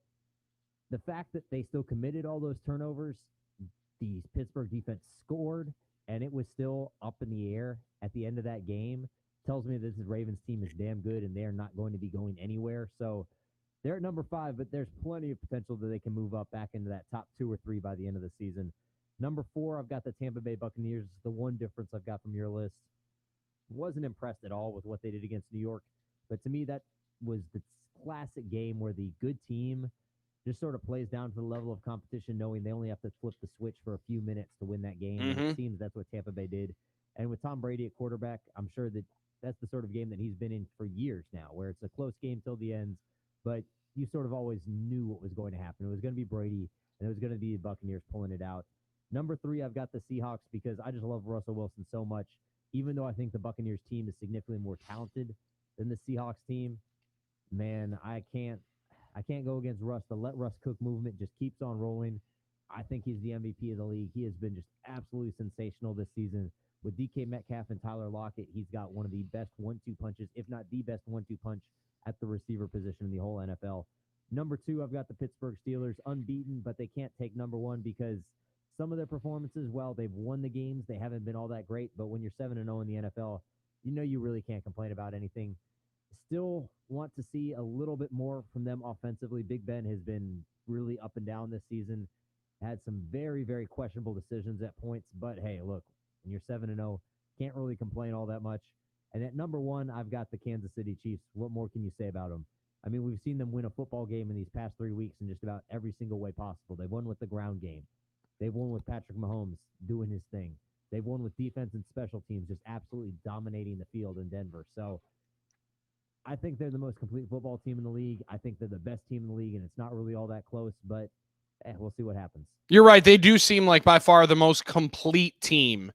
the fact that they still committed all those turnovers, the Pittsburgh defense scored, and it was still up in the air at the end of that game, tells me this Ravens team is damn good, and they're not going to be going anywhere. So they're at number 5, but there's plenty of potential that they can move up back into that top 2 or 3 by the end of the season. Number 4, I've got the Tampa Bay Buccaneers. The one difference I've got from your list. Wasn't impressed at all with what they did against New York, but to me that was the classic game where the good team just sort of plays down to the level of competition, knowing they only have to flip the switch for a few minutes to win that game. And it seems that's what Tampa Bay did. And with Tom Brady at quarterback, I'm sure that that's the sort of game that he's been in for years now, where it's a close game till the end, but you sort of always knew what was going to happen. It was going to be Brady, and it was going to be the Buccaneers pulling it out. Number 3, I've got the Seahawks because I just love Russell Wilson so much. Even though I think the Buccaneers team is significantly more talented than the Seahawks team, man, I can't go against Russ. The let Russ cook movement just keeps on rolling. I think he's the MVP of the league. He has been just absolutely sensational this season. With DK Metcalf and Tyler Lockett, he's got one of the best 1-2 punches, if not the best 1-2 punch at the receiver position in the whole NFL. Number 2, I've got the Pittsburgh Steelers, unbeaten, but they can't take number 1 because some of their performances, well, they've won the games. They haven't been all that great, but when you're 7-0 in the NFL, you know you really can't complain about anything. Still want to see a little bit more from them offensively. Big Ben has been really up and down this season. Had some very, very questionable decisions at points, but hey, look, when you're 7-0, can't really complain all that much. And at number one, I've got the Kansas City Chiefs. What more can you say about them? I mean, we've seen them win a football game in these past 3 weeks in just about every single way possible. They won with the ground game. They've won with Patrick Mahomes doing his thing. They've won with defense and special teams just absolutely dominating the field in Denver. So I think they're the most complete football team in the league. I think they're the best team in the league, and it's not really all that close, but we'll see what happens. You're right. They do seem like by far the most complete team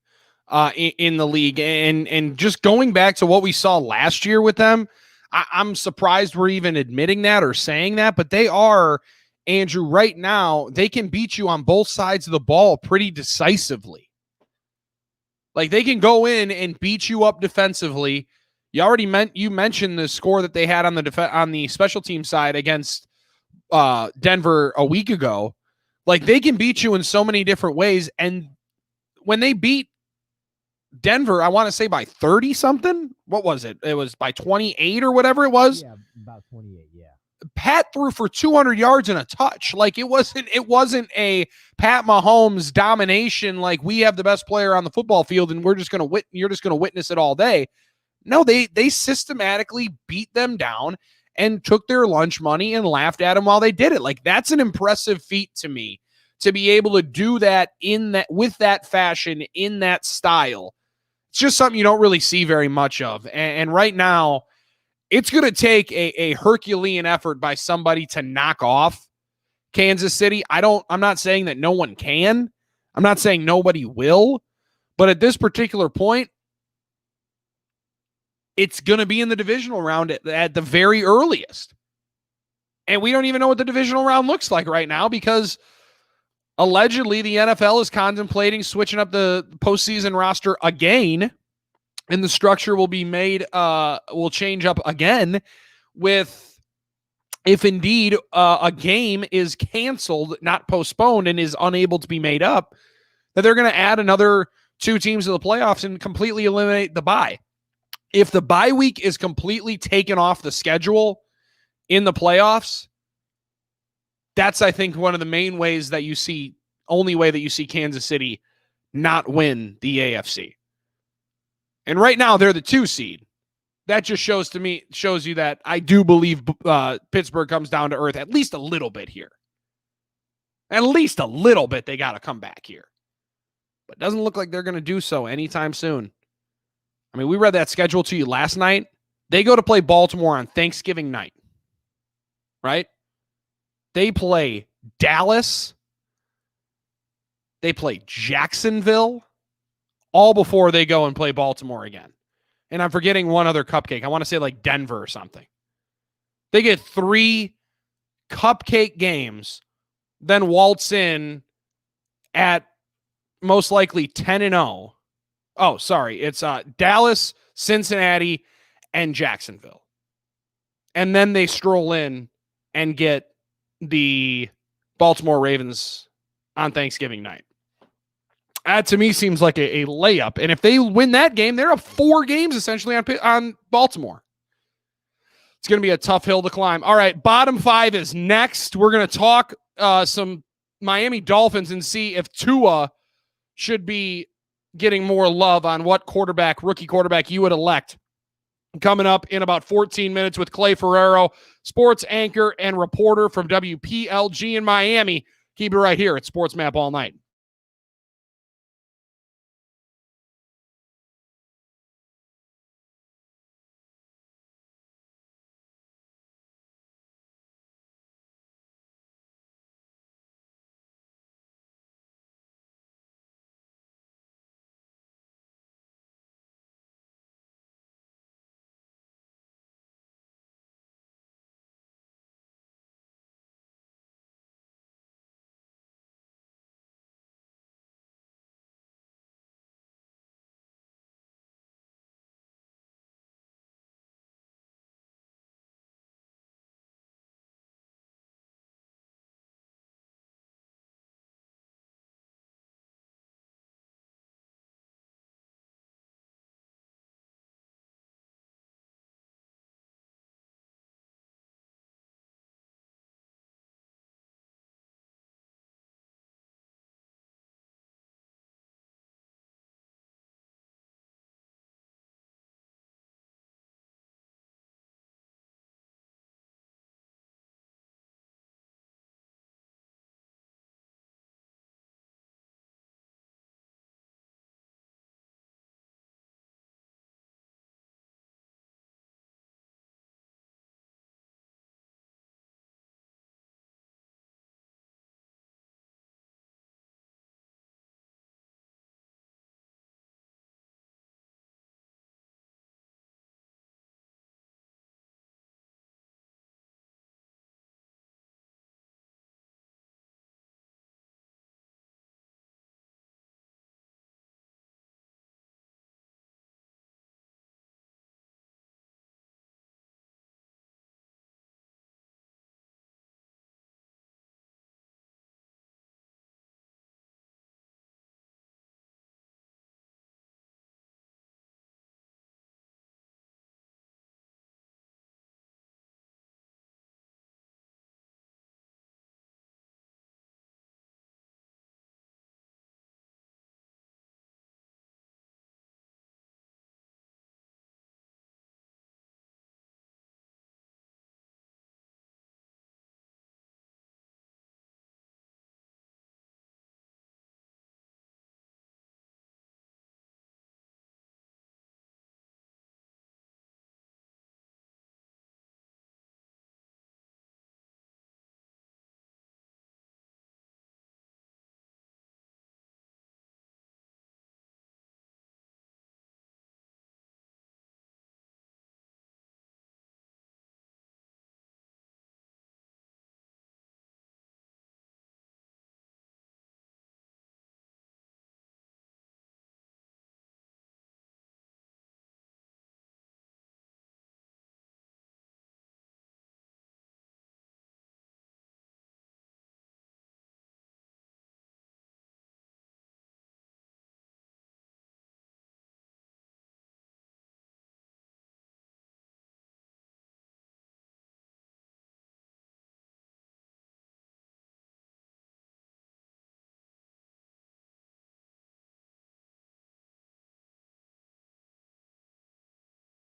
in the league. And just going back to what we saw last year with them, I'm surprised we're even admitting that or saying that, but they are, Andrew, right now, they can beat you on both sides of the ball pretty decisively. Like they can go in and beat you up defensively. You mentioned the score that they had on the special team side against Denver a week ago. Like they can beat you in so many different ways. And when they beat Denver, I want to say by 30 something. What was it? It was by 28 or whatever it was. Yeah, about 28. Yeah. Pat threw for 200 yards and a touch. Like it wasn't a Pat Mahomes domination. Like we have the best player on the football field and you're just going to witness it all day. No, they systematically beat them down and took their lunch money and laughed at them while they did it. Like that's an impressive feat to me to be able to do that with that fashion, in that style. It's just something you don't really see very much of. And right now, it's going to take a Herculean effort by somebody to knock off Kansas City. I'm not saying that no one can. I'm not saying nobody will. But at this particular point, it's going to be in the divisional round at the very earliest. And we don't even know what the divisional round looks like right now because allegedly the NFL is contemplating switching up the postseason roster again, and the structure will be will change up again with, if indeed a game is canceled, not postponed, and is unable to be made up, that they're going to add another 2 teams to the playoffs and completely eliminate the bye. If the bye week is completely taken off the schedule in the playoffs, that's, I think, one of the main ways that only way that you see Kansas City not win the AFC. And right now they're the 2 seed. That just shows you that I do believe Pittsburgh comes down to earth at least a little bit here. At least a little bit they got to come back here. But it doesn't look like they're going to do so anytime soon. I mean, we read that schedule to you last night. They go to play Baltimore on Thanksgiving night, right? They play Dallas. They play Jacksonville, all before they go and play Baltimore again. And I'm forgetting one other cupcake. I want to say like Denver or something. They get 3 cupcake games, then waltz in at most likely 10-0. Oh, sorry. It's Dallas, Cincinnati, and Jacksonville. And then they stroll in and get the Baltimore Ravens on Thanksgiving night. That to me seems like a layup. And if they win that game, they're up 4 games essentially on Baltimore. It's going to be a tough hill to climb. All right, bottom 5 is next. We're going to talk some Miami Dolphins and see if Tua should be getting more love on what rookie quarterback you would elect. Coming up in about 14 minutes with Clay Ferrero, sports anchor and reporter from WPLG in Miami. Keep it right here at Sports Map All Night.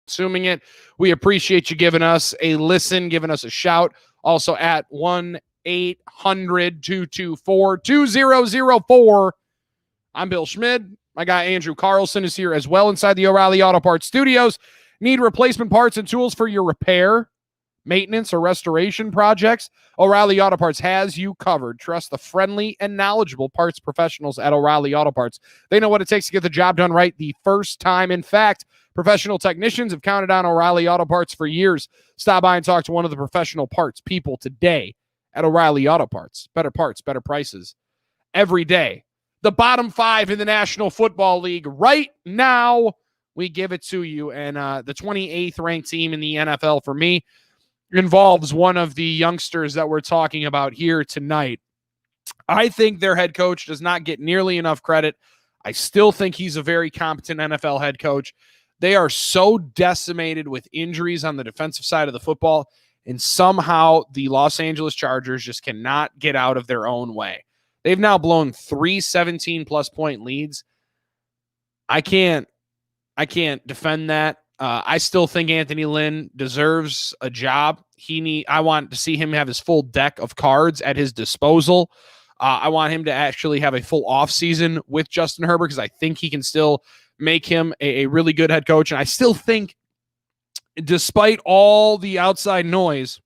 consuming it. We appreciate you giving us a listen, giving us a shout. Also at 1-800-224-2004. I'm Bill Schmid. My guy Andrew Carlson is here as well inside the O'Reilly Auto Parts Studios. Need replacement parts and tools for your repair, maintenance, or restoration projects? O'Reilly Auto Parts has you covered. Trust the friendly and knowledgeable parts professionals at O'Reilly Auto Parts. They know what it takes to get the job done right the first time. In fact, professional technicians have counted on O'Reilly Auto Parts for years. Stop by and talk to one of the professional parts people today at O'Reilly Auto Parts. Better parts, better prices every day. The bottom 5 in the National Football League right now, we give it to you. And the 28th ranked team in the NFL for me involves one of the youngsters that we're talking about here tonight. I think their head coach does not get nearly enough credit. I still think he's a very competent NFL head coach. They are so decimated with injuries on the defensive side of the football, and somehow the Los Angeles Chargers just cannot get out of their own way. They've now blown 3 17-plus point leads. I can't defend that. I still think Anthony Lynn deserves a job. I want to see him have his full deck of cards at his disposal. I want him to actually have a full offseason with Justin Herbert because I think he can still make him a really good head coach. And I still think, despite all the outside noise,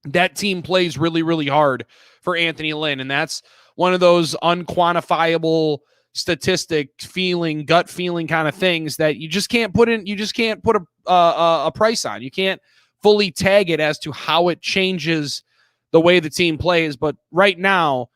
that team plays really, really hard for Anthony Lynn. And that's one of those unquantifiable statistic feeling, gut feeling kind of things that you just can't put in. You just can't put a price on. You can't fully tag it as to how it changes the way the team plays. But right now,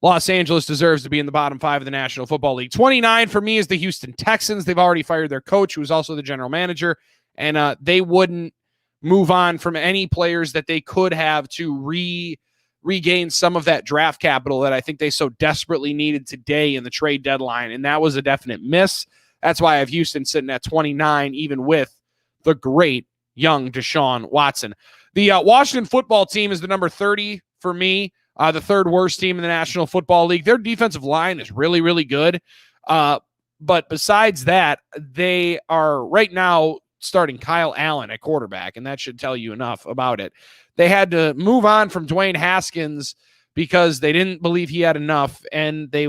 Los Angeles deserves to be in the bottom 5 of the National Football League. 29 for me is the Houston Texans. They've already fired their coach, who is also the general manager, and they wouldn't move on from any players that they could have to regain some of that draft capital that I think they so desperately needed today in the trade deadline, and that was a definite miss. That's why I have Houston sitting at 29, even with the great young Deshaun Watson. The Washington football team is the number 30 for me, the third worst team in the National Football League. Their defensive line is really, really good. But besides that, they are right now starting Kyle Allen at quarterback, and that should tell you enough about it. They had to move on from Dwayne Haskins because they didn't believe he had enough, and they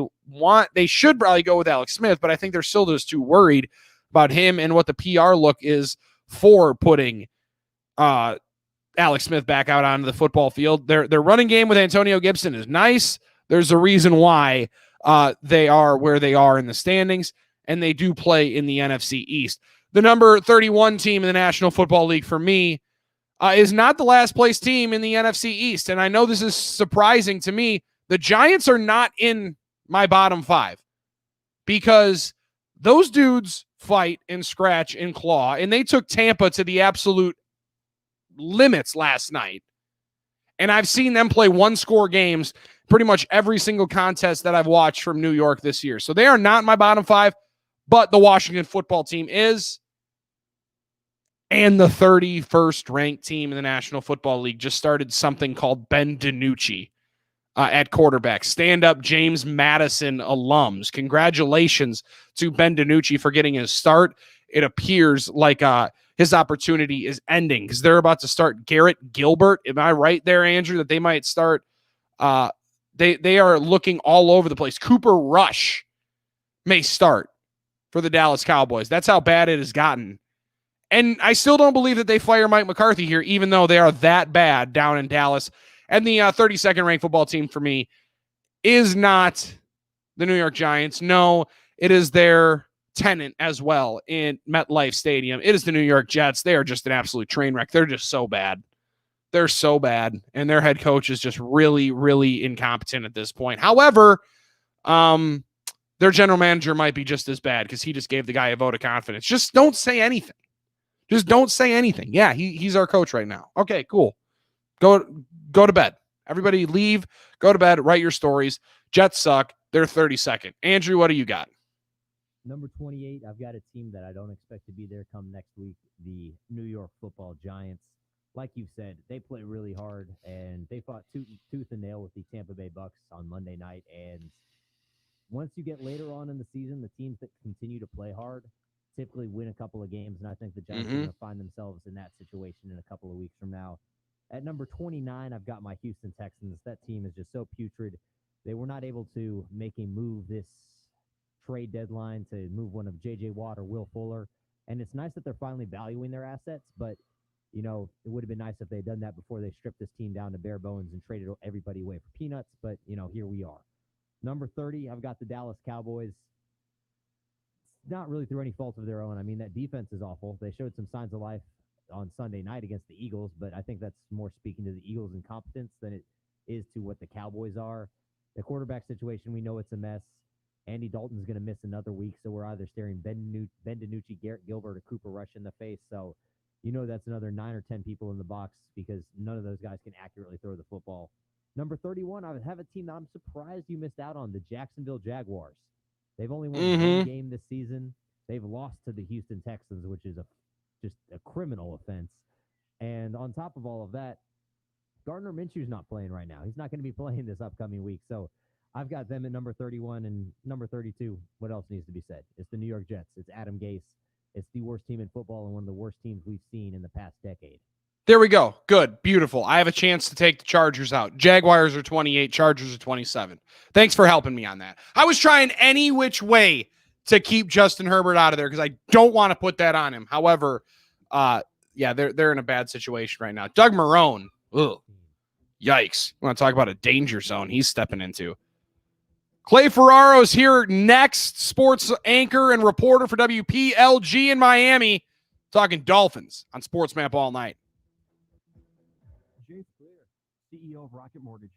should probably go with Alex Smith, but I think they're still just too worried about him and what the PR look is for putting Alex Smith back out onto the football field. Their running game with Antonio Gibson is nice. There's a reason why they are where they are in the standings, and they do play in the NFC East. The number 31 team in the National Football League for me is not the last place team in the NFC East. And I know this is surprising to me. The Giants are not in my bottom 5 because those dudes fight and scratch and claw, and they took Tampa to the absolute limits last night. And I've seen them play one-score games pretty much every single contest that I've watched from New York this year. So they are not in my bottom 5, but the Washington football team is. And the 31st ranked team in the National Football League just started something called Ben DiNucci at quarterback. Stand-up James Madison alums. Congratulations to Ben DiNucci for getting his start. It appears like his opportunity is ending because they're about to start Garrett Gilbert. Am I right there, Andrew, that they might start? They are looking all over the place. Cooper Rush may start for the Dallas Cowboys. That's how bad it has gotten. And I still don't believe that they fire Mike McCarthy here, even though they are that bad down in Dallas. And the 32nd ranked football team for me is not the New York Giants. No, it is their tenant as well in MetLife Stadium. It is the New York Jets. They are just an absolute train wreck. They're just so bad. They're so bad. And their head coach is just really, really incompetent at this point. However, their general manager might be just as bad because he just gave the guy a vote of confidence. Just don't say anything. Just don't say anything. Yeah, he's our coach right now. Okay, cool. Go to bed. Everybody leave. Go to bed. Write your stories. Jets suck. They're 32nd. Andrew, what do you got? Number 28, I've got a team that I don't expect to be there come next week, the New York Football Giants. Like you said, they play really hard, and they fought tooth and nail with the Tampa Bay Bucks on Monday night. And once you get later on in the season, the teams that continue to play hard typically win a couple of games, and I think the Giants are going to find themselves in that situation in a couple of weeks from now. At number 29, I've got my Houston Texans. That team is just so putrid. They were not able to make a move this trade deadline to move one of J.J. Watt or Will Fuller, and it's nice that they're finally valuing their assets, but it would have been nice if they had done that before they stripped this team down to bare bones and traded everybody away for peanuts, but, here we are. Number 30, I've got the Dallas Cowboys. It's not really through any fault of their own. I mean, that defense is awful. They showed some signs of life on Sunday night against the Eagles, but I think that's more speaking to the Eagles' incompetence than it is to what the Cowboys are. The quarterback situation, we know it's a mess. Andy Dalton's going to miss another week, so we're either staring Ben DiNucci, Garrett Gilbert, or Cooper Rush in the face. So, that's another 9 or 10 people in the box because none of those guys can accurately throw the football. Number 31, I have a team that I'm surprised you missed out on, the Jacksonville Jaguars. They've only won one game this season. They've lost to the Houston Texans, which is just a criminal offense. And on top of all of that, Gardner Minshew's not playing right now. He's not going to be playing this upcoming week. So I've got them at number 31 and number 32. What else needs to be said? It's the New York Jets. It's Adam Gase. It's the worst team in football and one of the worst teams we've seen in the past decade. There we go. Good. Beautiful. I have a chance to take the Chargers out. Jaguars are 28. Chargers are 27. Thanks for helping me on that. I was trying any which way to keep Justin Herbert out of there because I don't want to put that on him. However, they're in a bad situation right now. Doug Marrone. Ugh. Yikes. You want to talk about a danger zone he's stepping into. Clay Ferraro's here next, sports anchor and reporter for WPLG in Miami, talking Dolphins on Sports Map all night. Jace Clear, CEO of Rocket Mortgage.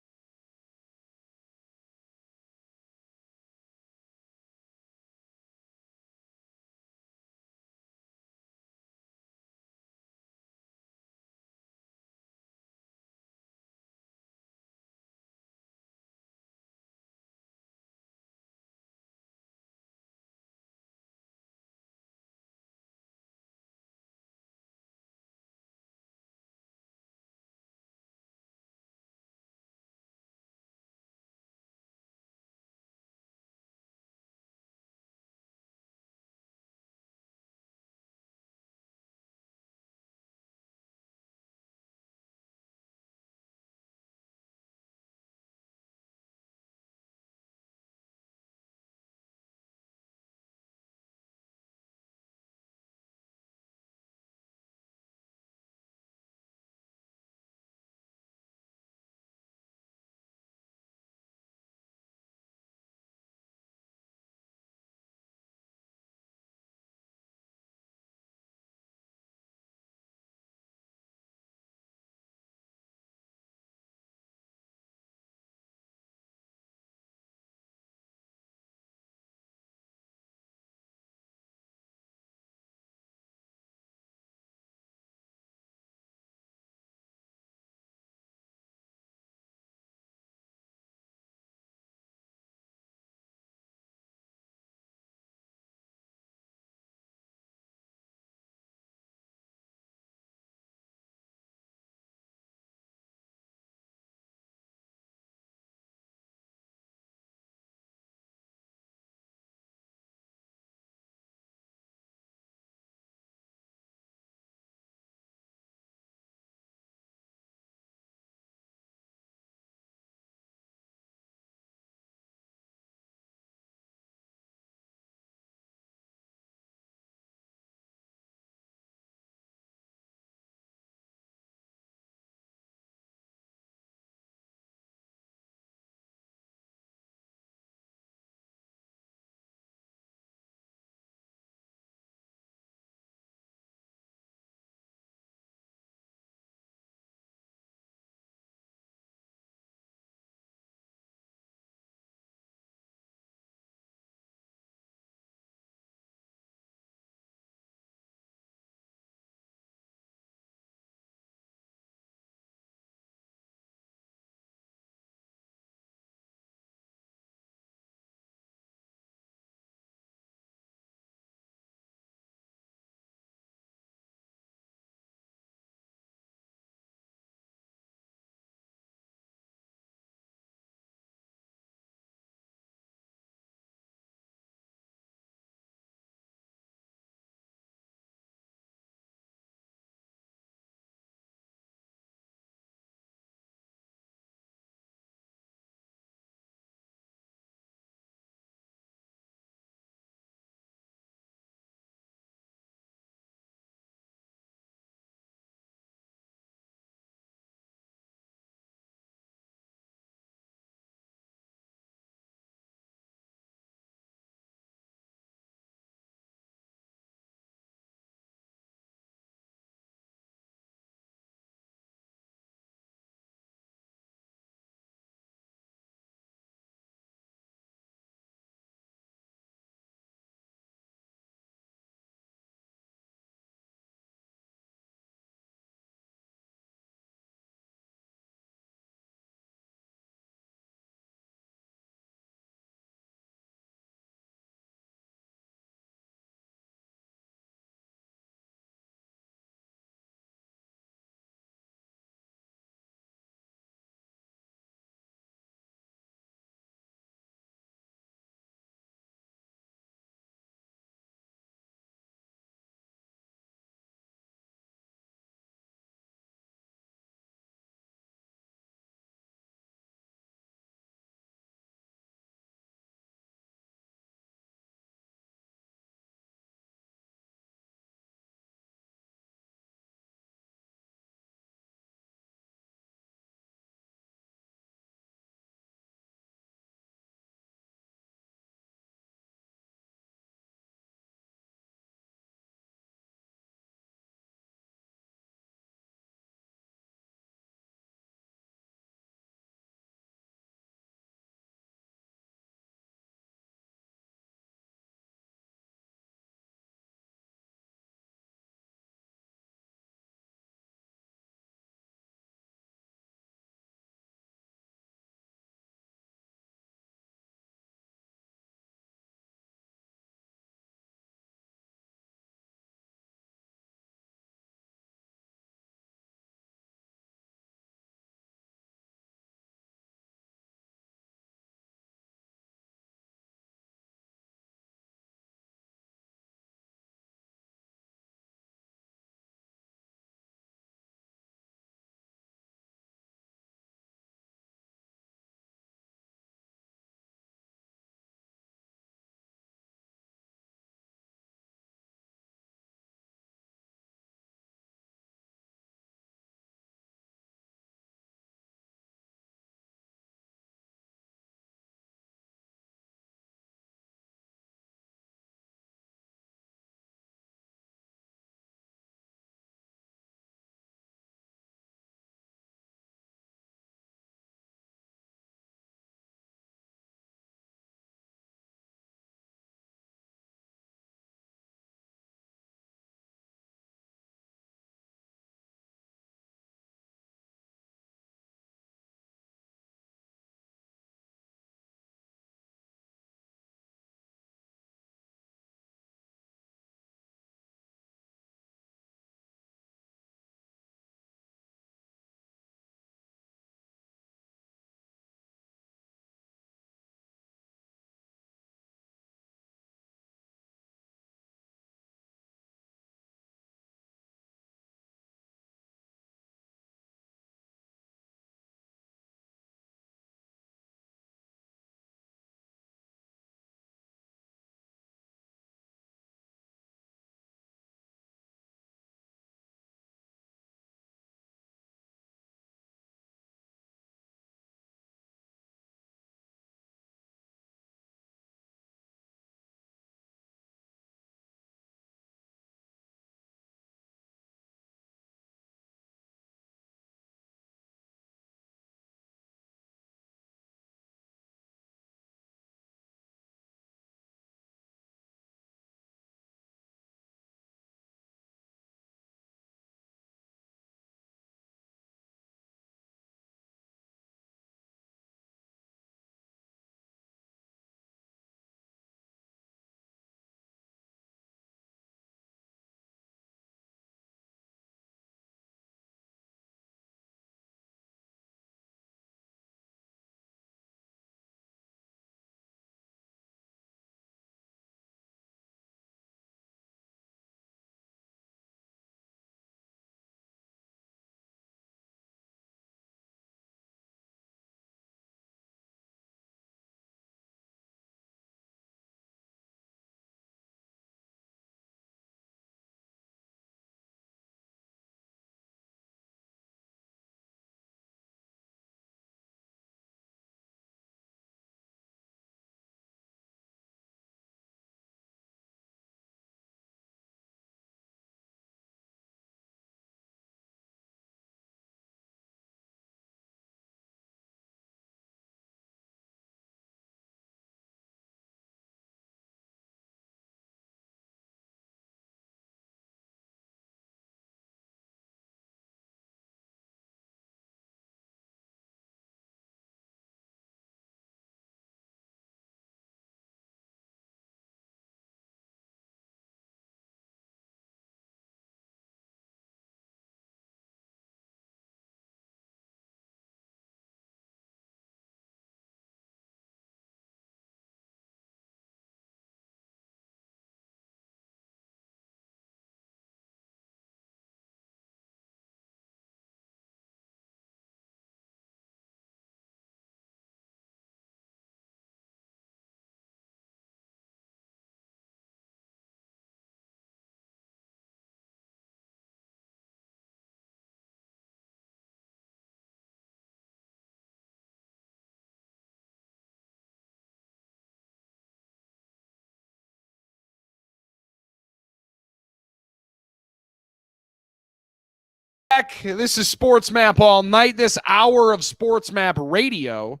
back. This is Sports Map All Night. This hour of Sports Map Radio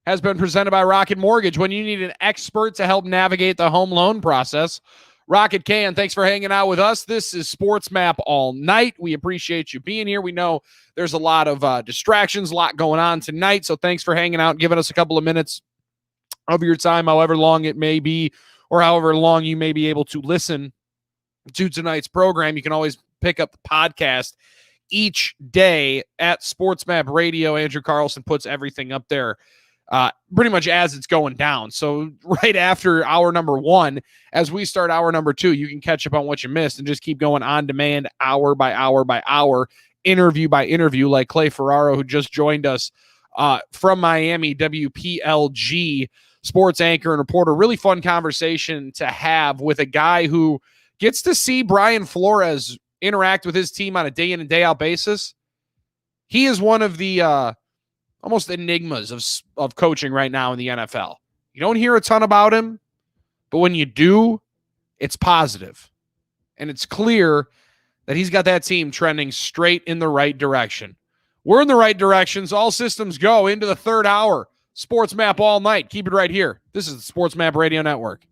has been presented by Rocket Mortgage. When you need an expert to help navigate the home loan process, Rocket can. Thanks for hanging out with us. This is Sports Map All Night. We appreciate you being here. We know there's a lot of distractions, a lot going on tonight, so thanks for hanging out and giving us a couple of minutes of your time, however long it may be, or however long you may be able to listen to tonight's program. You can always pick up the podcast each day at Sports Map Radio. Andrew Carlson puts everything up there pretty much as it's going down. So right after hour number 1, as we start hour number 2, you can catch up on what you missed and just keep going on demand hour by hour by hour, interview by interview, like Clay Ferraro, who just joined us from Miami, WPLG sports anchor and reporter. Really fun conversation to have with a guy who gets to see Brian Flores interact with his team on a day in and day out basis. He is one of the almost enigmas of coaching right now in the NFL. You don't hear a ton about him, but when you do, it's positive. And it's clear that he's got that team trending straight in the right direction. We're in the right directions. All systems go into the third hour. Sports Map All Night. Keep it right here. This is the Sports Map Radio Network.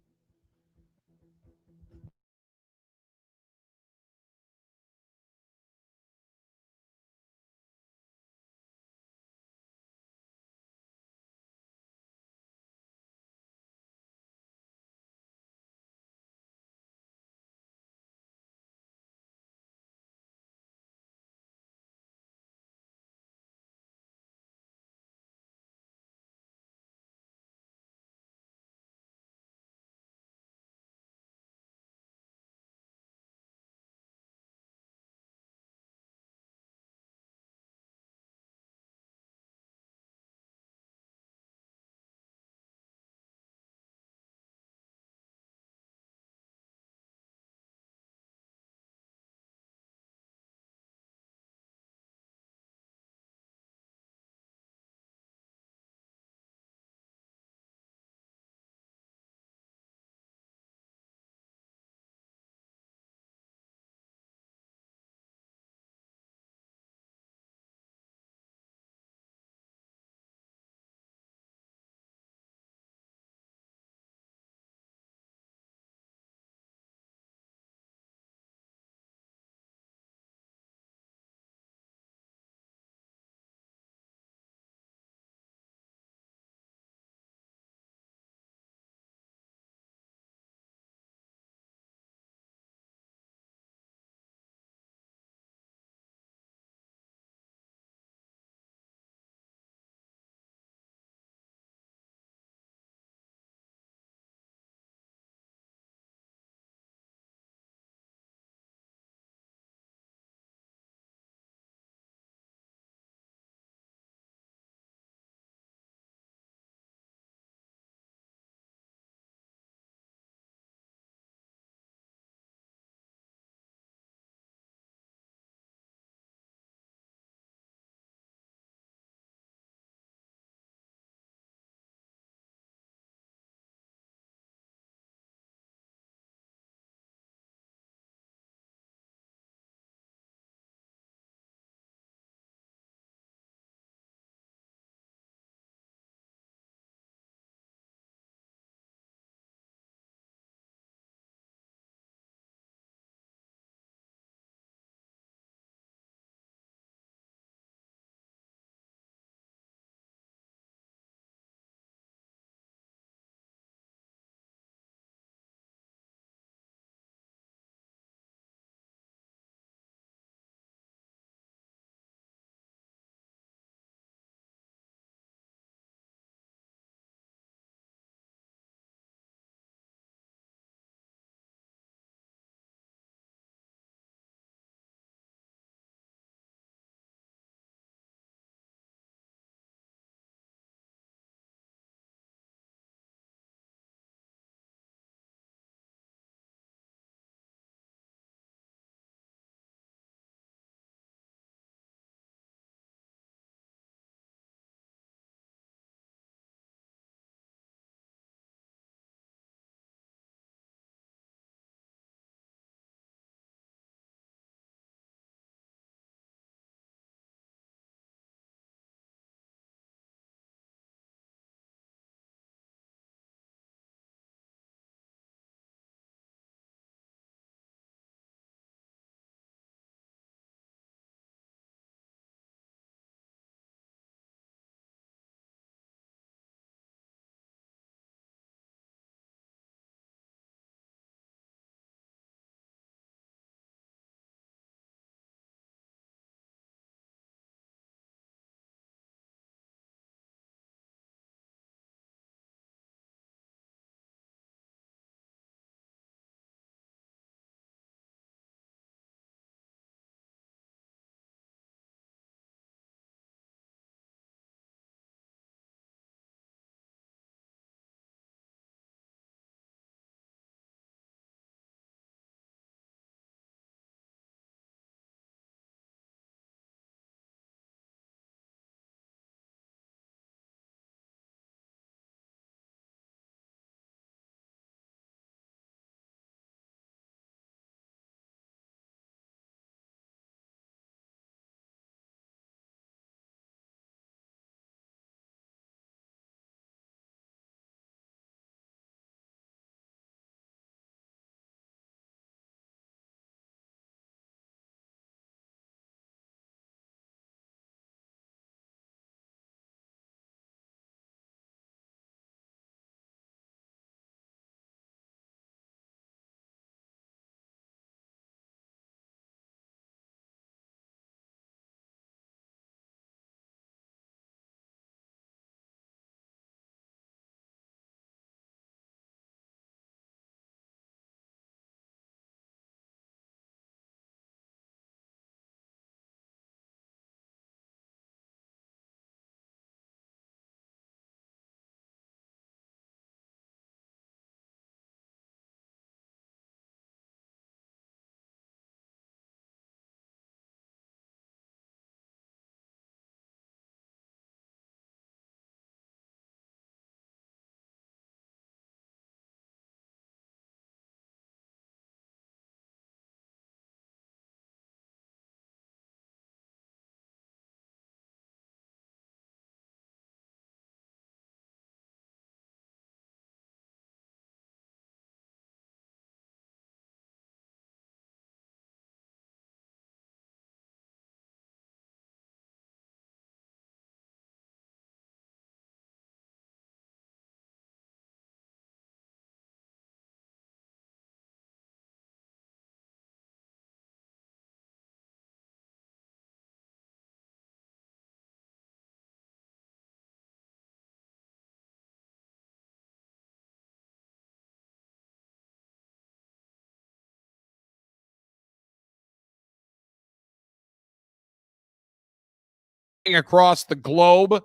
across the globe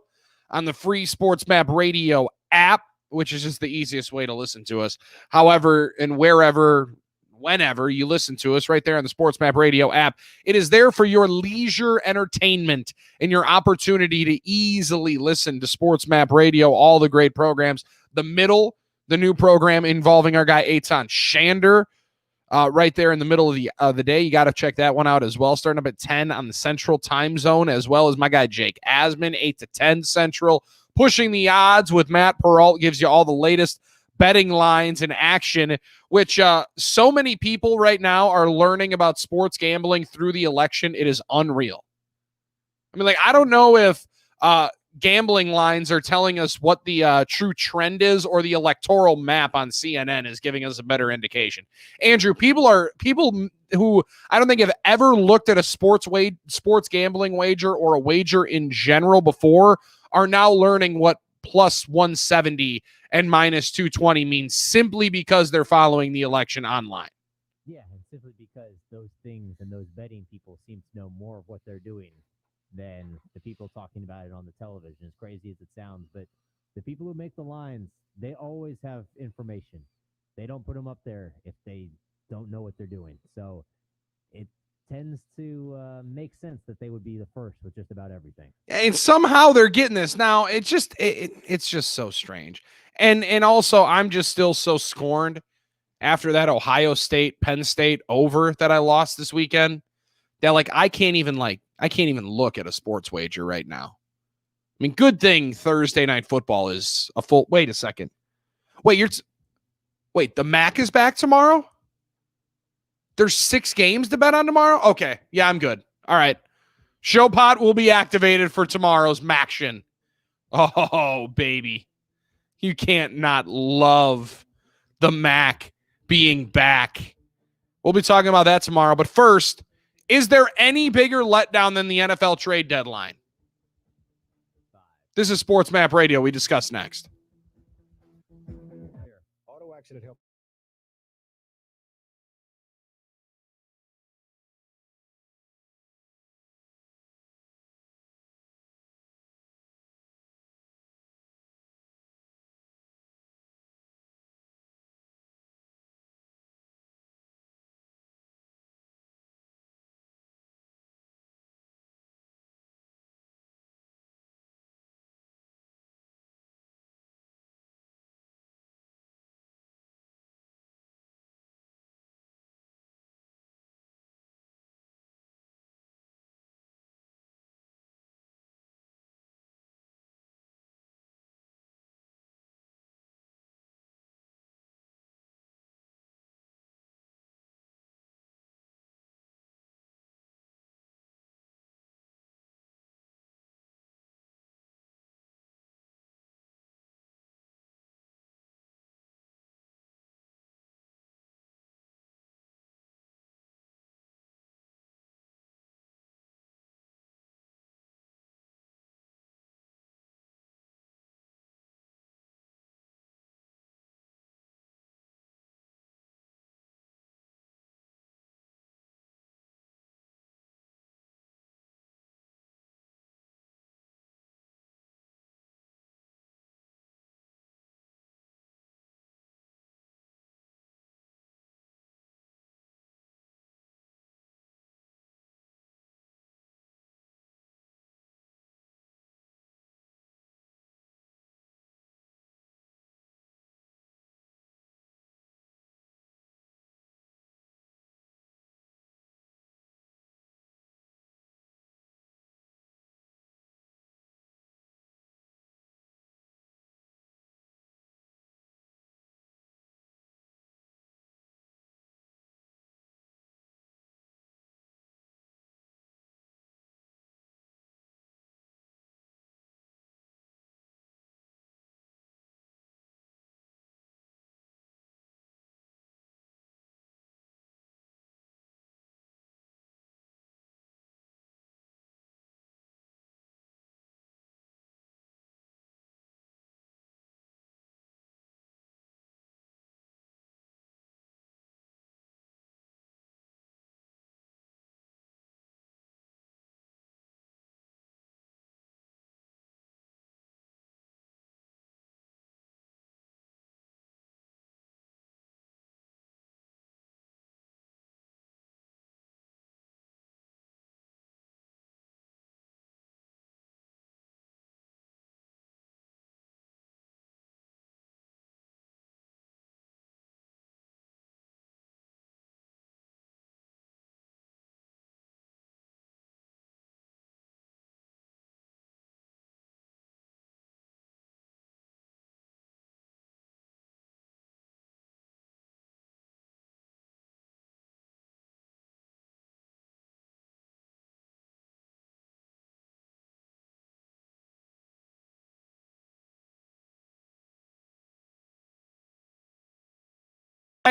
on the free Sports Map Radio app, which is just the easiest way to listen to us. However, and wherever, whenever you listen to us, right there on the Sports Map Radio app, it is there for your leisure entertainment and your opportunity to easily listen to Sports Map Radio, all the great programs. The Middle, the new program involving our guy Eitan Shander, right there in the middle of the day. You got to check that one out as well, starting up at 10 on the Central Time Zone, as well as my guy Jake Asman, 8 to 10 Central. Pushing the Odds with Matt Peralt gives you all the latest betting lines and action, which so many people right now are learning about sports gambling through the election. It is unreal. I mean, like, I don't know if gambling lines are telling us what the true trend is, or the electoral map on CNN is giving us a better indication. Andrew, people who I don't think have ever looked at a sports gambling wager or a wager in general before are now learning what plus 170 and minus 220 means, simply because they're following the election online. Yeah, and simply because those things and those betting people seem to know more of what they're doing than the people talking about it on the television. As crazy as it sounds, but the people who make the lines, they always have information. They don't put them up there if they don't know what they're doing. So it tends to make sense that they would be the first with just about everything. And somehow they're getting this now. It's just so strange. And also, I'm just still so scorned after that Ohio State, Penn State over that I lost this weekend, that I can't even look at a sports wager right now. I mean, good thing Thursday Night Football is a full. Wait a second. Wait, the MAC is back tomorrow? There's 6 games to bet on tomorrow? Okay. Yeah, I'm good. All right. Showpot will be activated for tomorrow's MACtion. Oh, baby. You can't not love the MAC being back. We'll be talking about that tomorrow. But first, is there any bigger letdown than the NFL trade deadline? This is Sports Map Radio. We discuss next. Auto accident help.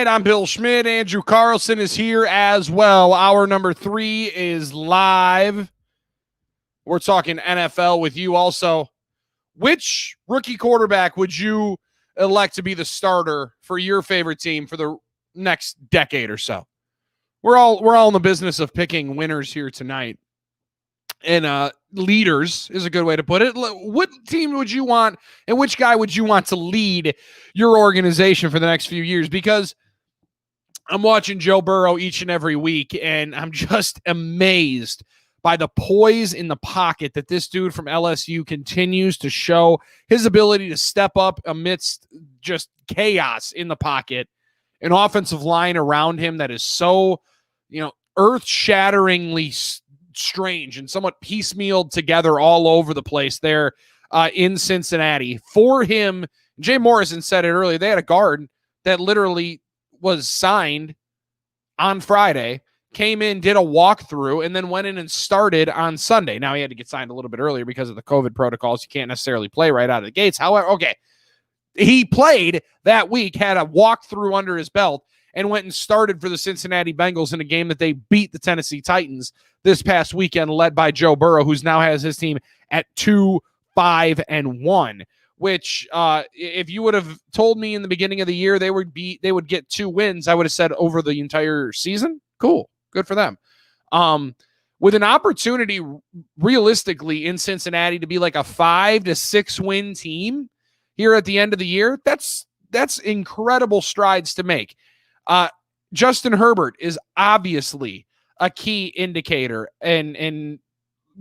I'm Bill Schmidt. Andrew Carlson is here as well. Hour number 3 is live. We're talking NFL with you also. Which rookie quarterback would you elect to be the starter for your favorite team for the next decade or so? We're all in the business of picking winners here tonight. And leaders is a good way to put it. What team would you want and which guy would you want to lead your organization for the next few years? Because I'm watching Joe Burrow each and every week, and I'm just amazed by the poise in the pocket that this dude from LSU continues to show. His ability to step up amidst just chaos in the pocket, an offensive line around him that is so, earth-shatteringly strange and somewhat piecemealed together all over the place there in Cincinnati. For him, Jay Morrison said it earlier, they had a guard that literally was signed on Friday, came in, did a walkthrough, and then went in and started on Sunday. Now, he had to get signed a little bit earlier because of the COVID protocols. You can't necessarily play right out of the gates. However, he played that week, had a walkthrough under his belt, and went and started for the Cincinnati Bengals in a game that they beat the Tennessee Titans this past weekend, led by Joe Burrow, who's now has his team at 2-5-1. Which, if you would have told me in the beginning of the year they would get 2 wins, I would have said over the entire season. Cool, good for them. With an opportunity, realistically, in Cincinnati to be like a 5 to 6 win team here at the end of the year, that's incredible strides to make. Justin Herbert is obviously a key indicator and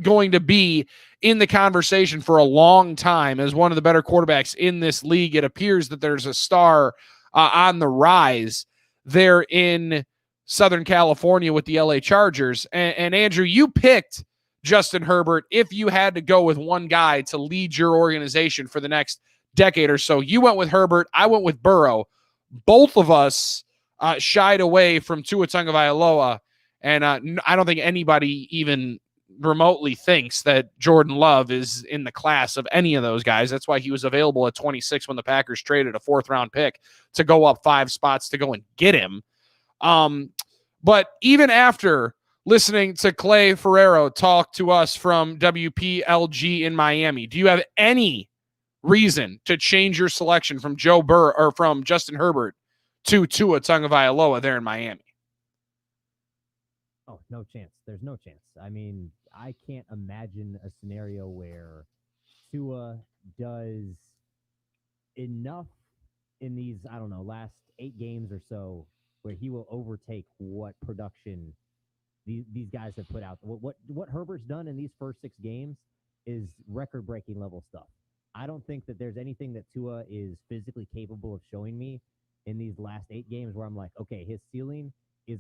going to be in the conversation for a long time as one of the better quarterbacks in this league. It appears that there's a star on the rise there in Southern California with the LA Chargers. And Andrew, you picked Justin Herbert if you had to go with one guy to lead your organization for the next decade or so. You went with Herbert. I went with Burrow. Both of us shied away from Tua Tagovailoa. And I don't think anybody even remotely thinks that Jordan Love is in the class of any of those guys. That's why he was available at 26 when the Packers traded a 4th-round pick to go up 5 spots to go and get him. But even after listening to Clay Ferrero talk to us from WPLG in Miami, do you have any reason to change your selection from Joe Burrow or from Justin Herbert to Tua Tagovailoa there in Miami? Oh, no chance. There's no chance. I mean, I can't imagine a scenario where Tua does enough in these, last 8 games or so where he will overtake what production these guys have put out. What Herbert's done in these first 6 games is record-breaking level stuff. I don't think that there's anything that Tua is physically capable of showing me in these last 8 games where I'm like, okay, his ceiling is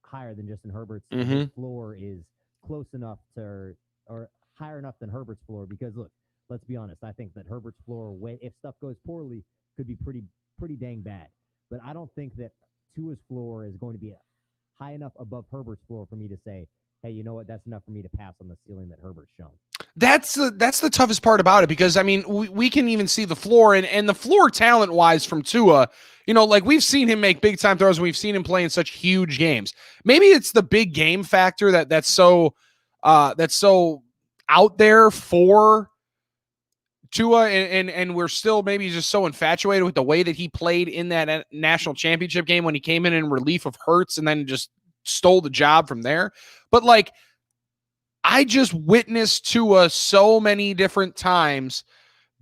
higher than Justin Herbert's. His floor is close enough to or higher enough than Herbert's floor, because look, let's be honest, I think that Herbert's floor, if stuff goes poorly, could be pretty dang bad. But I don't think that Tua's floor is going to be high enough above Herbert's floor for me to say, hey, you know what, that's enough for me to pass on the ceiling that Herbert's shown. That's the toughest part about it, because, I mean, we can even see the floor, and the floor talent-wise from Tua, like we've seen him make big-time throws, and we've seen him play in such huge games. Maybe it's the big game factor that's so out there for Tua, and we're still maybe just so infatuated with the way that he played in that national championship game when he came in relief of Hurts and then just stole the job from there. But, like, I just witnessed Tua so many different times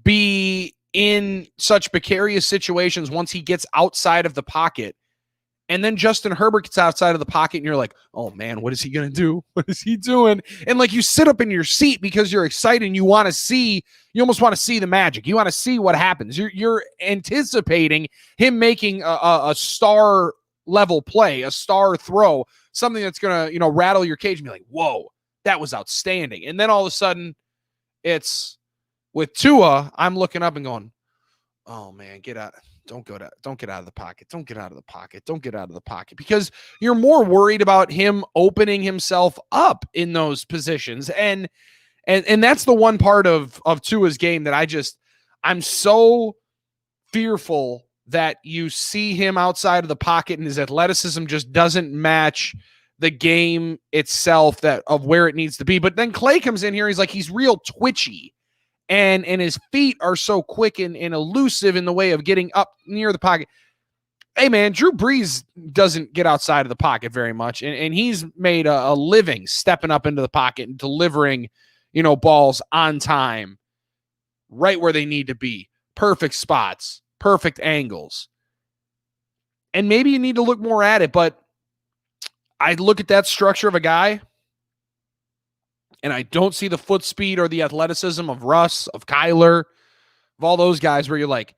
be in such precarious situations once he gets outside of the pocket. And then Justin Herbert gets outside of the pocket and you're like, oh man, what is he going to do? What is he doing? And like, you sit up in your seat because you're excited and you almost want to see the magic. You want to see what happens. You're anticipating him making a star level play, a star throw, something that's going to, rattle your cage and be like, whoa, that was outstanding. And then all of a sudden it's with Tua, I'm looking up and going, oh man, get out. Don't get out of the pocket. Don't get out of the pocket. Don't get out of the pocket, because you're more worried about him opening himself up in those positions. And that's the one part of Tua's game that I'm so fearful that you see him outside of the pocket and his athleticism just doesn't match the game itself that of where it needs to be. But then Clay comes in here. He's like, he's real twitchy and his feet are so quick and elusive in the way of getting up near the pocket. Hey man, Drew Brees doesn't get outside of the pocket very much. And he's made a living stepping up into the pocket and delivering, balls on time, right where they need to be. Perfect spots, perfect angles. And maybe you need to look more at it, but I look at that structure of a guy and I don't see the foot speed or the athleticism of Russ, of Kyler, of all those guys where you're like,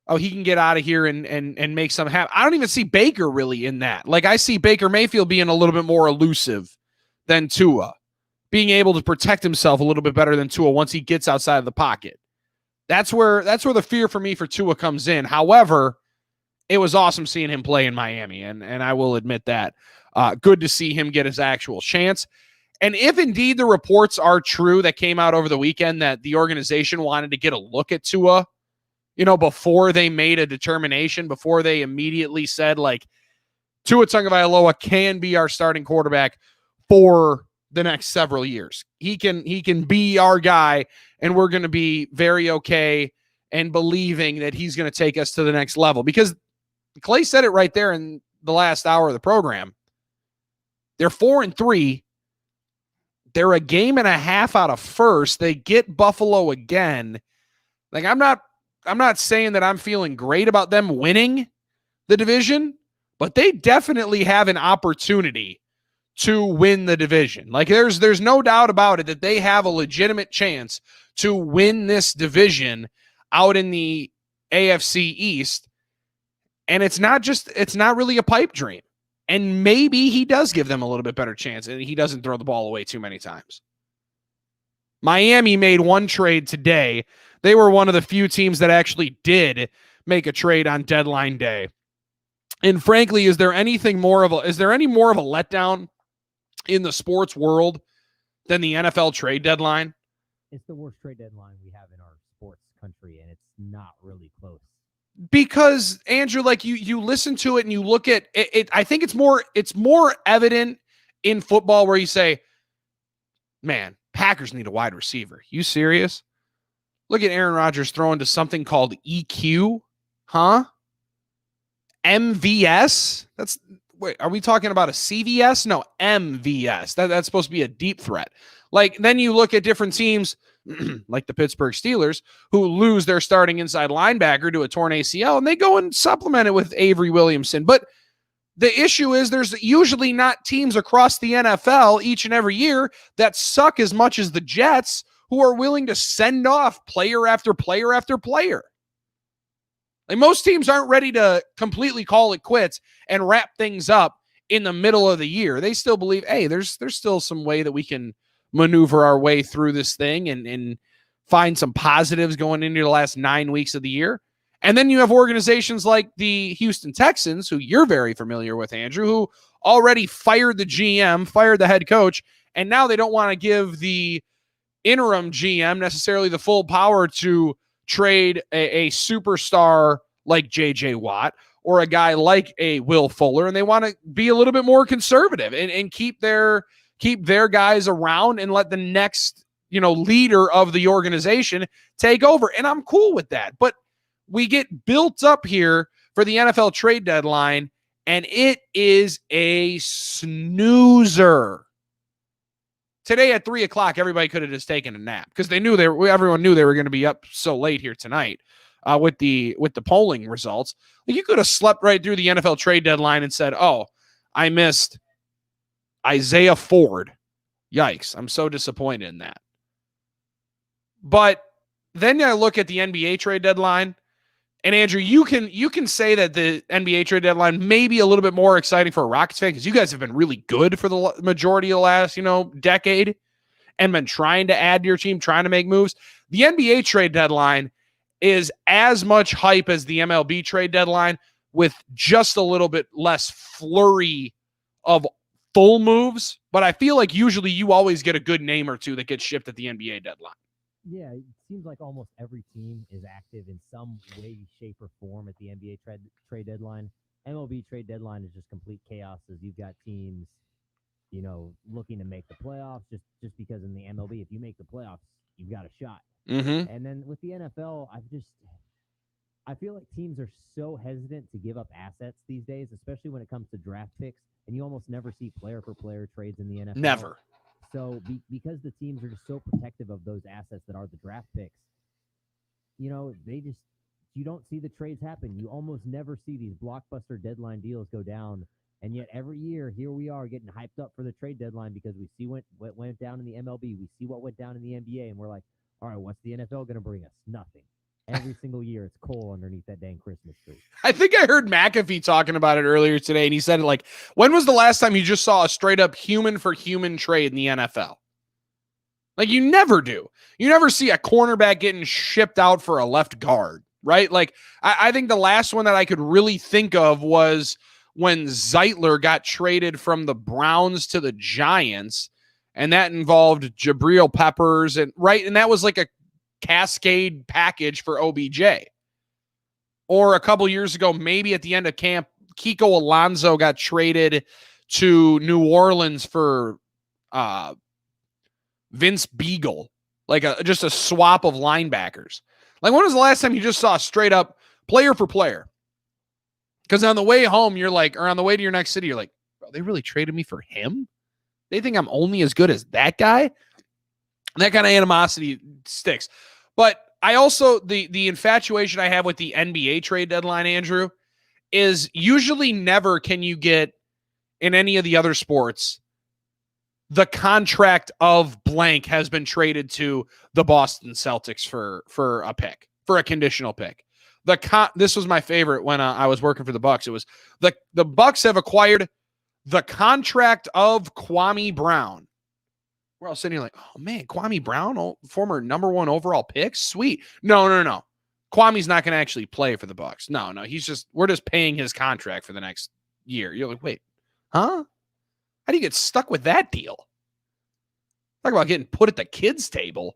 oh, he can get out of here and make something happen. I don't even see Baker really in that. Like, I see Baker Mayfield being a little bit more elusive than Tua, being able to protect himself a little bit better than Tua once he gets outside of the pocket. That's where the fear for me for Tua comes in. However, it was awesome seeing him play in Miami, and I will admit that. Good to see him get his actual chance. And if indeed the reports are true that came out over the weekend that the organization wanted to get a look at Tua, before they made a determination, before they immediately said, like, Tua Tagovailoa can be our starting quarterback for the next several years. He can be our guy, and we're going to be very okay and believing that he's going to take us to the next level. Because Clay said it right there in the last hour of the program. They're 4-3. They're a game and a half out of first. They get Buffalo again. Like, I'm not saying that I'm feeling great about them winning the division, but they definitely have an opportunity to win the division. Like, there's no doubt about it that they have a legitimate chance to win this division out in the AFC East. And it's not really a pipe dream. And maybe he does give them a little bit better chance and he doesn't throw the ball away too many times. Miami made one trade today. They were one of the few teams that actually did make a trade on deadline day. And frankly, is there any more of a letdown in the sports world than the NFL trade deadline? It's the worst trade deadline we have in our sports country, and it's not really close. Because, Andrew, like you listen to it and you look at it, I think it's more evident in football where you say, man, Packers need a wide receiver. You serious? Look at Aaron Rodgers throwing to something called EQ. Huh? MVS? Wait, are we talking about a CVS? No, MVS. That's supposed to be a deep threat. Like, then you look at different teams like the Pittsburgh Steelers who lose their starting inside linebacker to a torn ACL and they go and supplement it with Avery Williamson. But the issue is there's usually not teams across the NFL each and every year that suck as much as the Jets who are willing to send off player after player after player. Like, most teams aren't ready to completely call it quits and wrap things up in the middle of the year. They still believe, hey, there's still some way that we can maneuver our way through this thing and find some positives going into the last 9 weeks of the year. And then you have organizations like the Houston Texans, who you're very familiar with, Andrew, who already fired the GM, fired the head coach, and now they don't want to give the interim GM necessarily the full power to trade a superstar like J.J. Watt or a guy like a Will Fuller, and they want to be a little bit more conservative and keep their guys around and let the next, leader of the organization take over. And I'm cool with that. But we get built up here for the NFL trade deadline, and it is a snoozer. Today at 3:00, everybody could have just taken a nap because everyone knew they were going to be up so late here tonight with the polling results. Like, you could have slept right through the NFL trade deadline and said, "Oh, I missed Isaiah Ford. Yikes. I'm so disappointed in that." But then I look at the NBA trade deadline, and Andrew, you can say that the NBA trade deadline may be a little bit more exciting for a Rockets fan because you guys have been really good for the majority of the last, decade and been trying to add to your team, trying to make moves. The NBA trade deadline is as much hype as the MLB trade deadline with just a little bit less flurry of full moves, but I feel like usually you always get a good name or two that gets shipped at the NBA deadline. Yeah, it seems like almost every team is active in some way, shape, or form at the NBA trade deadline. MLB trade deadline is just complete chaos as you've got teams, looking to make the playoffs just because in the MLB, if you make the playoffs, you've got a shot. Mm-hmm. And then with the NFL, I feel like teams are so hesitant to give up assets these days, especially when it comes to draft picks, and you almost never see player for player trades in the NFL. Never. So because the teams are just so protective of those assets that are the draft picks, you don't see the trades happen. You almost never see these blockbuster deadline deals go down. And yet every year, here we are getting hyped up for the trade deadline because we see what went down in the MLB. We see what went down in the NBA, and we're like, all right, what's the NFL going to bring us? Nothing. Every single year, it's coal underneath that dang Christmas tree. I think I heard McAfee talking about it earlier today, and he said, like, when was the last time you just saw a straight up human for human trade in the NFL? Like, you never do. You never see a cornerback getting shipped out for a left guard, right? Like, I think the last one that I could really think of was when Zeitler got traded from the Browns to the Giants, and that involved Jabril Peppers, and that was like a cascade package for OBJ. Or a couple years ago, maybe at the end of camp, Kiko Alonso got traded to New Orleans for Vince Beagle, like just a swap of linebackers. Like, when was the last time you just saw straight up player for player? Because on the way home, you're like, or on the way to your next city, you're like, bro, they really traded me for him? They think I'm only as good as that guy? That kind of animosity sticks. But I also, the infatuation I have with the NBA trade deadline, Andrew, is usually never can you get in any of the other sports, the contract of blank has been traded to the Boston Celtics for a pick, for a conditional pick. This was my favorite when I was working for the Bucks. It was the Bucks have acquired the contract of Kwame Brown. We're all sitting here like, oh man, Kwame Brown, former number 1 overall pick, sweet. No. Kwame's not going to actually play for the Bucks. No, we're just paying his contract for the next year. You're like, wait, huh? How do you get stuck with that deal? Talk about getting put at the kids' table.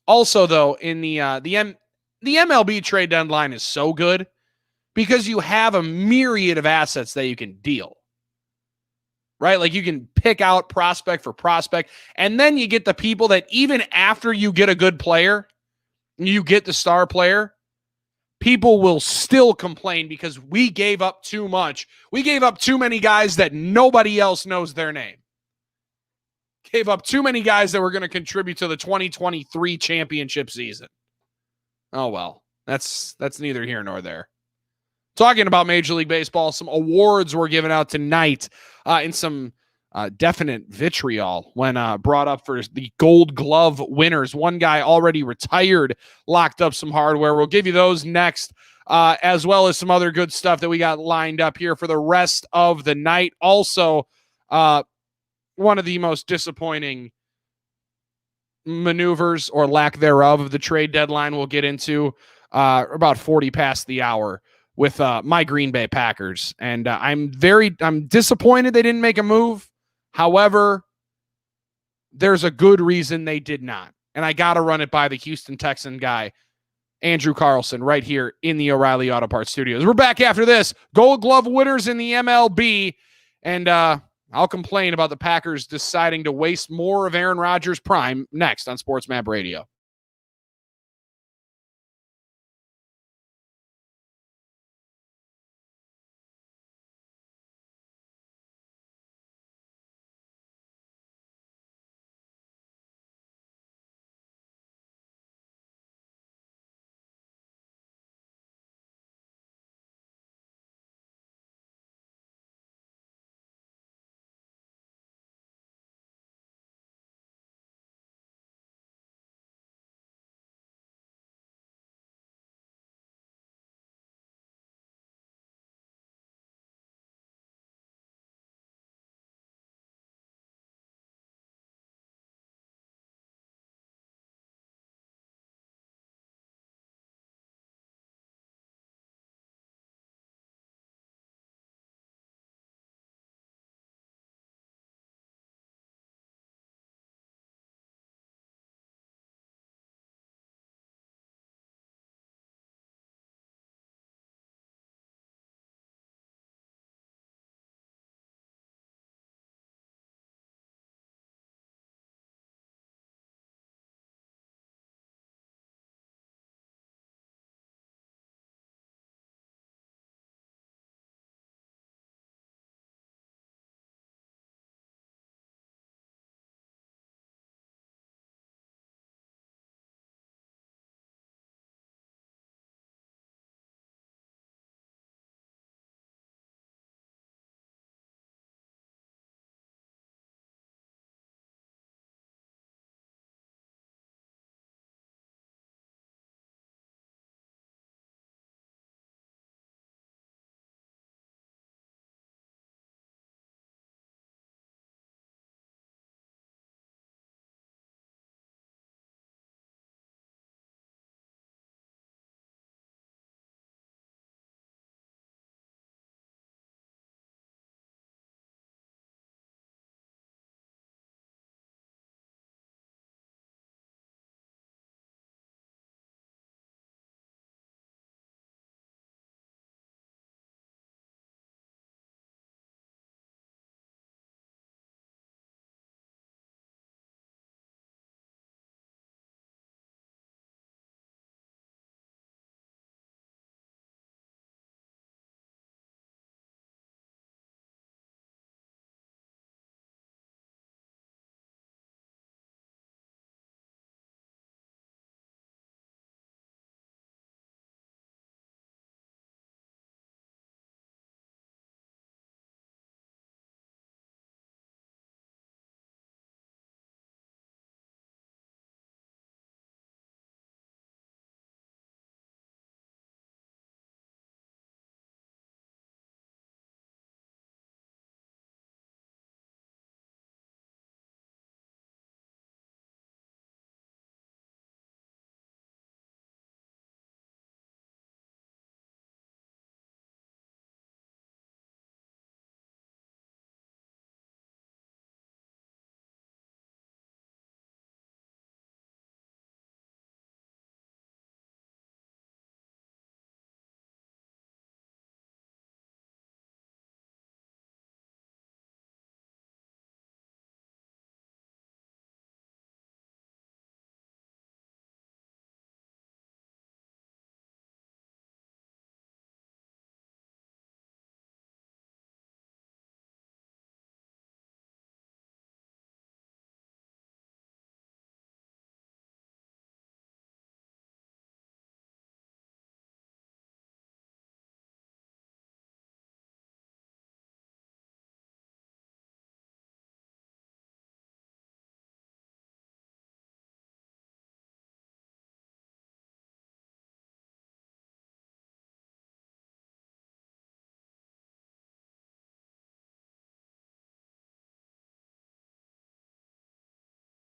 Also, though, in the MLB trade deadline is so good because you have a myriad of assets that you can deal. Right? Like, you can pick out prospect for prospect, and then you get the people that even after you get a good player, you get the star player, people will still complain because we gave up too much. We gave up too many guys that nobody else knows their name. Gave up too many guys that were going to contribute to the 2023 championship season. Oh, well, that's neither here nor there. Talking about Major League Baseball, some awards were given out tonight in some definite vitriol when brought up for the Gold Glove winners. One guy already retired, locked up some hardware. We'll give you those next, as well as some other good stuff that we got lined up here for the rest of the night. Also, one of the most disappointing maneuvers or lack thereof of the trade deadline we'll get into about 40 past the hour with my Green Bay Packers. And I'm disappointed they didn't make a move. However, there's a good reason they did not. And I got to run it by the Houston Texan guy, Andrew Carlson, right here in the O'Reilly Auto Parts Studios. We're back after this. Gold Glove winners in the MLB. And I'll complain about the Packers deciding to waste more of Aaron Rodgers' prime next on Sports Map Radio.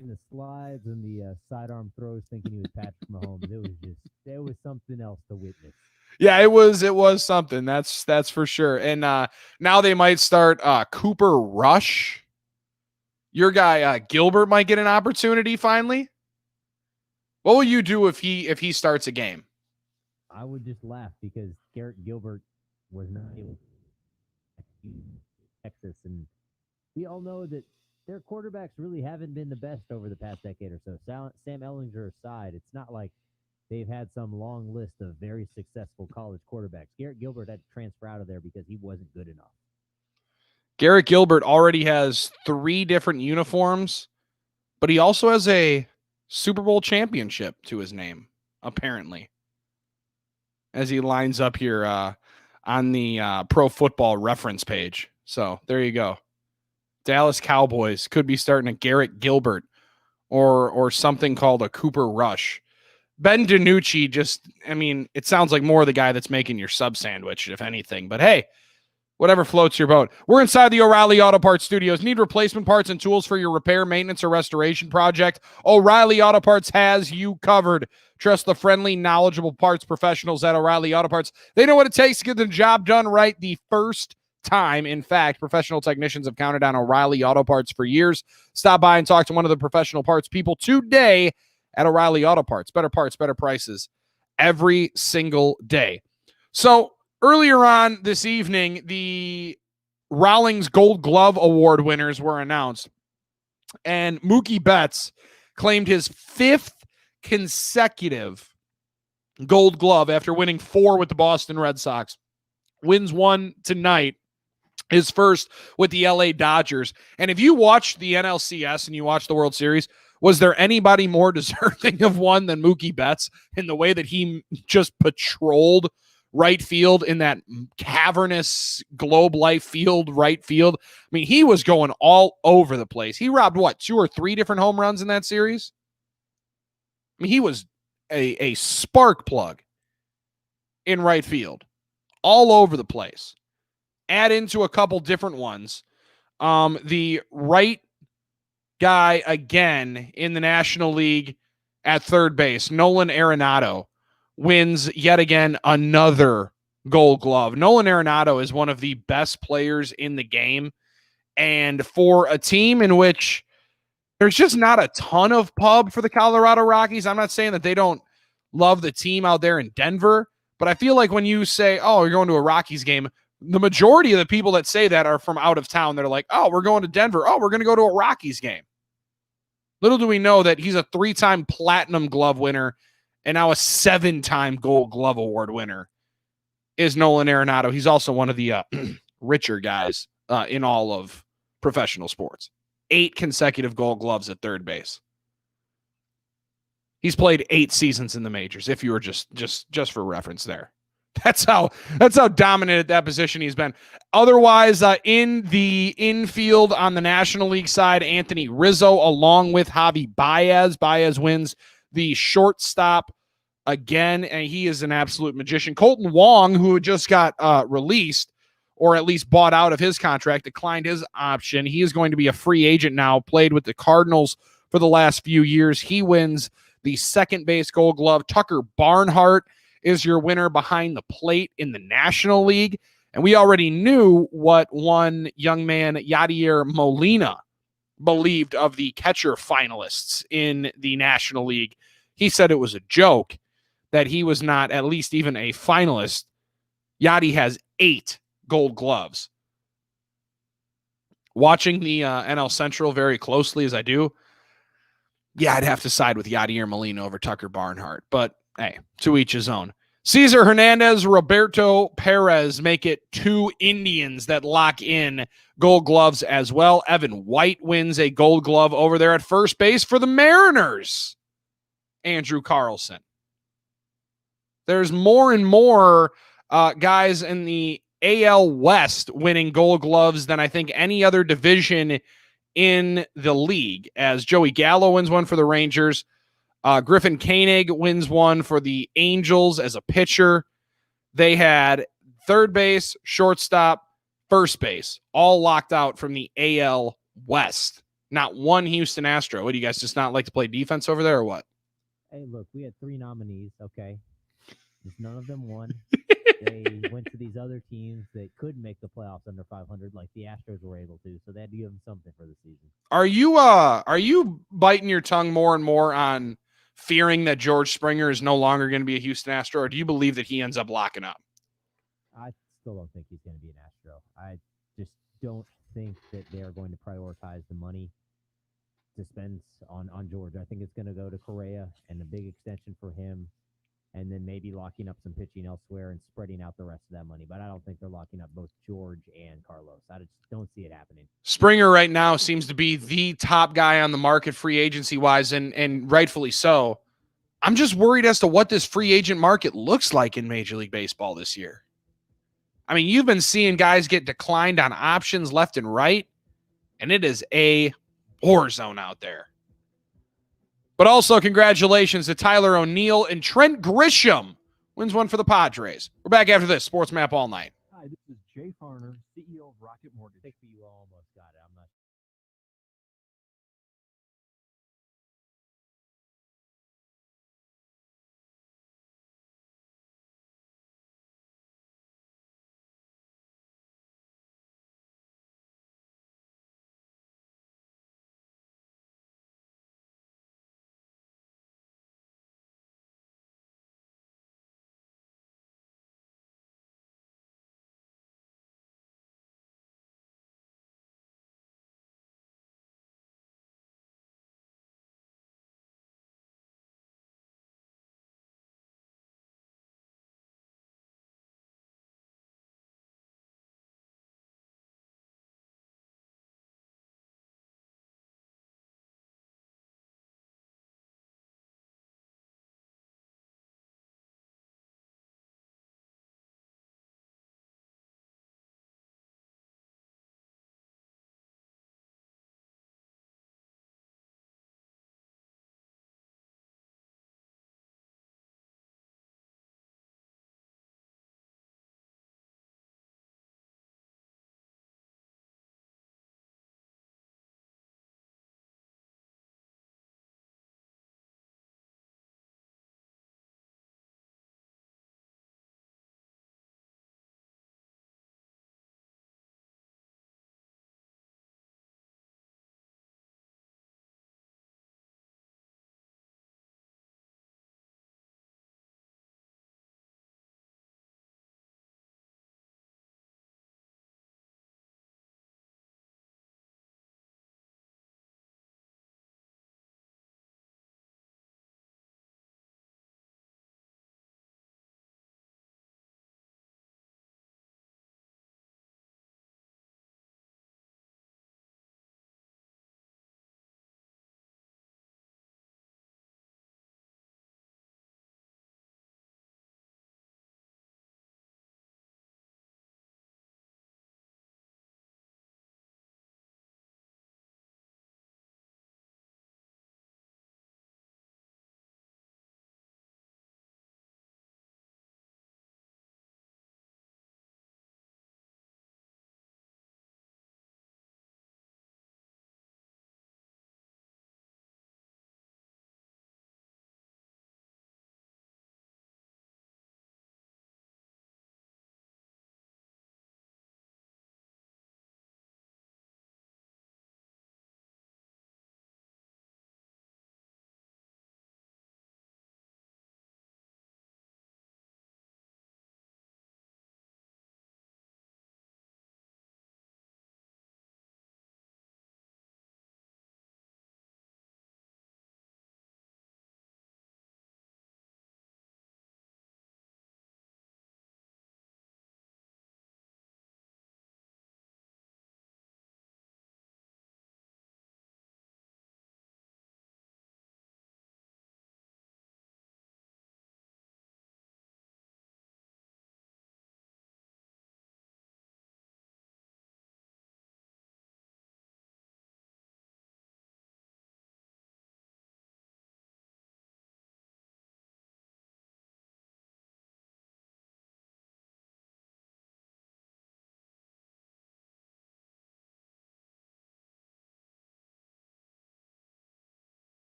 the slides and the sidearm throws, thinking he was Patrick Mahomes. It was something else to witness. Yeah, it was something. That's for sure. And now they might start Cooper Rush. Your guy Gilbert might get an opportunity finally. What will you do if he starts a game? I would just laugh because Garrett Gilbert was not able to Texas, and we all know that their quarterbacks really haven't been the best over the past decade or so. Sam Ehlinger aside, it's not like they've had some long list of very successful college quarterbacks. Garrett Gilbert had to transfer out of there because he wasn't good enough. Garrett Gilbert already has 3 different uniforms, but he also has a Super Bowl championship to his name, apparently, as he lines up here on the Pro Football Reference page. So there you go. Dallas Cowboys could be starting a Garrett Gilbert or something called a Cooper Rush. Ben DiNucci it sounds like more the guy that's making your sub sandwich, if anything. But hey, whatever floats your boat. We're inside the O'Reilly Auto Parts studios. Need replacement parts and tools for your repair, maintenance, or restoration project? O'Reilly Auto Parts has you covered. Trust the friendly, knowledgeable parts professionals at O'Reilly Auto Parts. They know what it takes to get the job done right the first time. In fact, professional technicians have counted on O'Reilly Auto Parts for years. Stop by and talk to one of the professional parts people today at O'Reilly Auto Parts. Better parts, better prices every single day. So earlier on this evening, the Rawlings Gold Glove Award winners were announced, and Mookie Betts claimed his 5th consecutive Gold Glove after winning 4 with the Boston Red Sox. Wins 1 tonight, his first with the LA Dodgers. And if you watch the NLCS and you watch the World Series, was there anybody more deserving of one than Mookie Betts in the way that he just patrolled right field in that cavernous Globe Life Field right field? I mean, he was going all over the place. He robbed 2 or 3 different home runs in that series? I mean, he was a spark plug in right field all over the place. Add into a couple different ones. The right guy again in the National League at third base, Nolan Arenado, wins yet again another Gold Glove. Nolan Arenado is one of the best players in the game. And for a team in which there's just not a ton of pub for the Colorado Rockies, I'm not saying that they don't love the team out there in Denver, but I feel like when you say, oh, you're going to a Rockies game, the majority of the people that say that are from out of town. They're like, oh, we're going to Denver. Oh, we're going to go to a Rockies game. Little do we know that he's a 3-time Platinum Glove winner and now a 7-time Gold Glove Award winner is Nolan Arenado. He's also one of the richer guys in all of professional sports. 8 consecutive Gold Gloves at third base. He's played 8 seasons in the majors, if you were just for reference there. That's how dominant at that position he's been. Otherwise, in the infield on the National League side, Anthony Rizzo along with Javi Baez. Baez wins the shortstop again, and he is an absolute magician. Colton Wong, who just got released, or at least bought out of his contract, declined his option. He is going to be a free agent now, played with the Cardinals for the last few years. He wins the second base Gold Glove. Tucker Barnhart is your winner behind the plate in the National League. And we already knew what one young man, Yadier Molina, believed of the catcher finalists in the National League. He said it was a joke that he was not at least even a finalist. Yadi has 8 Gold Gloves. Watching the NL Central very closely as I do, yeah, I'd have to side with Yadier Molina over Tucker Barnhart. But hey, to each his own. Cesar Hernandez, Roberto Perez make it 2 Indians that lock in Gold Gloves as well. Evan White wins a Gold Glove over there at first base for the Mariners. Andrew Carlson. There's more and more guys in the AL West winning Gold Gloves than I think any other division in the league, as Joey Gallo wins one for the Rangers. Griffin Koenig wins one for the Angels as a pitcher. They had third base, shortstop, first base, all locked out from the AL West Not one Houston Astro. What, do you guys just not like to play defense over there or what? Hey, look, we had 3 nominees, okay? Just none of them won. They went to these other teams that could make the playoffs under 500 like the Astros were able to, so they had to give them something for the season. Are you biting your tongue more and more on fearing that George Springer is no longer going to be a Houston Astro, or do you believe that he ends up locking up? I still don't think he's going to be an Astro. I just don't think that they're going to prioritize the money to spend on George. I think it's going to go to Correa and a big extension for him, and then maybe locking up some pitching elsewhere and spreading out the rest of that money. But I don't think they're locking up both George and Carlos. I just don't see it happening. Springer right now seems to be the top guy on the market free agency wise, and rightfully so. I'm just worried as to what this free agent market looks like in Major League Baseball this year. I mean, you've been seeing guys get declined on options left and right, and it is a war zone out there. But also, congratulations to Tyler O'Neill and Trent Grisham wins one for the Padres. We're back after this. Sports Map All Night. Hi, this is Jay Farner, CEO of Rocket Mortgage. I think you almost got it. I'm not